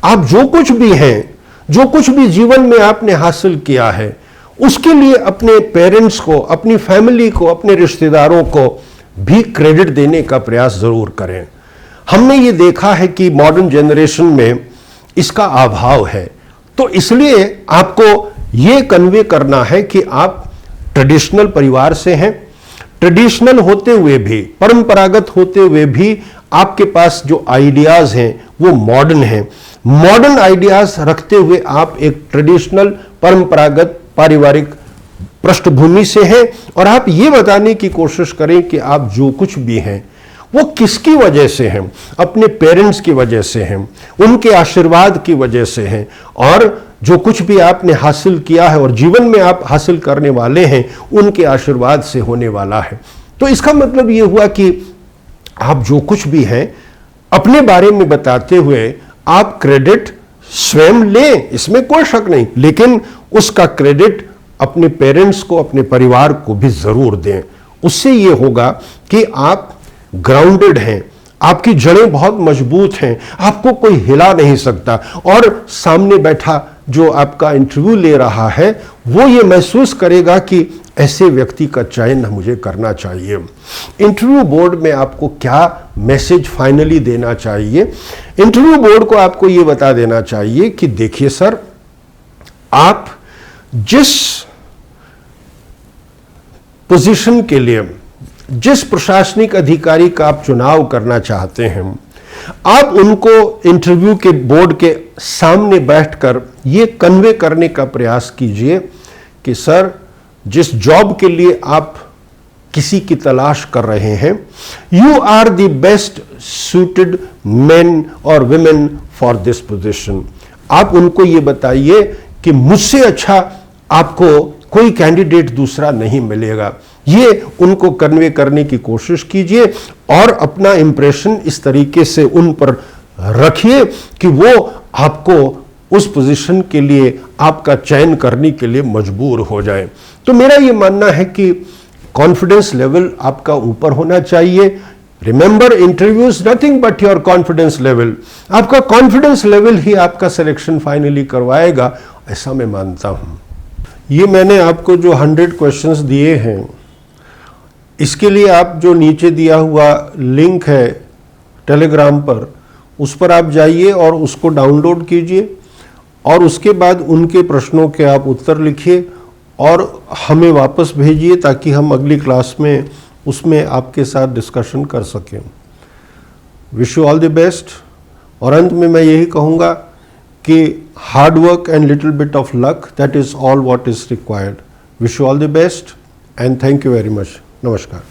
Speaker 1: आप जो कुछ भी हैं, जो कुछ भी जीवन में आपने हासिल किया है, उसके लिए अपने पेरेंट्स को, अपनी फैमिली को, अपने रिश्तेदारों को भी क्रेडिट देने का प्रयास जरूर करें। हमने ये देखा है कि मॉडर्न जनरेशन में इसका अभाव है, तो इसलिए आपको ये कन्वे करना है कि आप ट्रेडिशनल परिवार से हैं। ट्रेडिशनल होते हुए भी, परंपरागत होते हुए भी आपके पास जो आइडियाज हैं वो मॉडर्न हैं। मॉडर्न आइडियाज रखते हुए आप एक ट्रेडिशनल परंपरागत पारिवारिक पृष्ठभूमि से हैं और आप ये बताने की कोशिश करें कि आप जो कुछ भी हैं वो किसकी वजह से हैं? अपने पेरेंट्स की वजह से हैं, उनके आशीर्वाद की वजह से हैं, और जो कुछ भी आपने हासिल किया है और जीवन में आप हासिल करने वाले हैं उनके आशीर्वाद से होने वाला है। तो इसका मतलब ये हुआ कि आप जो कुछ भी हैं अपने बारे में बताते हुए आप क्रेडिट स्वयं लें, इसमें कोई शक नहीं, लेकिन उसका क्रेडिट अपने पेरेंट्स को, अपने परिवार को भी जरूर दें। उससे ये होगा कि आप ग्राउंडेड हैं, आपकी जड़ें बहुत मजबूत हैं, आपको कोई हिला नहीं सकता, और सामने बैठा जो आपका इंटरव्यू ले रहा है वो ये महसूस करेगा कि ऐसे व्यक्ति का चयन मुझे करना चाहिए। इंटरव्यू बोर्ड में आपको क्या मैसेज फाइनली देना चाहिए? इंटरव्यू बोर्ड को आपको ये बता देना चाहिए कि देखिए सर, आप जिस पोजीशन के लिए, जिस प्रशासनिक अधिकारी का आप चुनाव करना चाहते हैं, आप उनको इंटरव्यू के बोर्ड के सामने बैठकर ये कन्वे करने का प्रयास कीजिए कि सर, जिस जॉब के लिए आप किसी की तलाश कर रहे हैं, you are the best suited men और विमेन फॉर दिस पोजीशन। आप उनको ये बताइए कि मुझसे अच्छा आपको कोई कैंडिडेट दूसरा नहीं मिलेगा। ये उनको कन्वे करने की कोशिश कीजिए और अपना इंप्रेशन इस तरीके से उन पर रखिए कि वो आपको उस पोजीशन के लिए, आपका चयन करने के लिए मजबूर हो जाए। तो मेरा ये मानना है कि कॉन्फिडेंस लेवल आपका ऊपर होना चाहिए। Remember, interview is nothing but your confidence level. आपका कॉन्फिडेंस लेवल ही आपका सिलेक्शन फाइनली करवाएगा, ऐसा मैं मानता हूं। ये मैंने आपको जो 100 क्वेश्चंस दिए हैं, इसके लिए आप जो नीचे दिया हुआ लिंक है टेलीग्राम पर, उस पर आप जाइए और उसको डाउनलोड कीजिए और उसके बाद उनके प्रश्नों के आप उत्तर लिखिए और हमें वापस भेजिए ताकि हम अगली क्लास में उसमें आपके साथ डिस्कशन कर सकें। Wish you all the best. और अंत में मैं यही कहूँगा कि hard work and little bit of luck, that is all what is required. Wish you all the best and thank you very much. नमस्कार।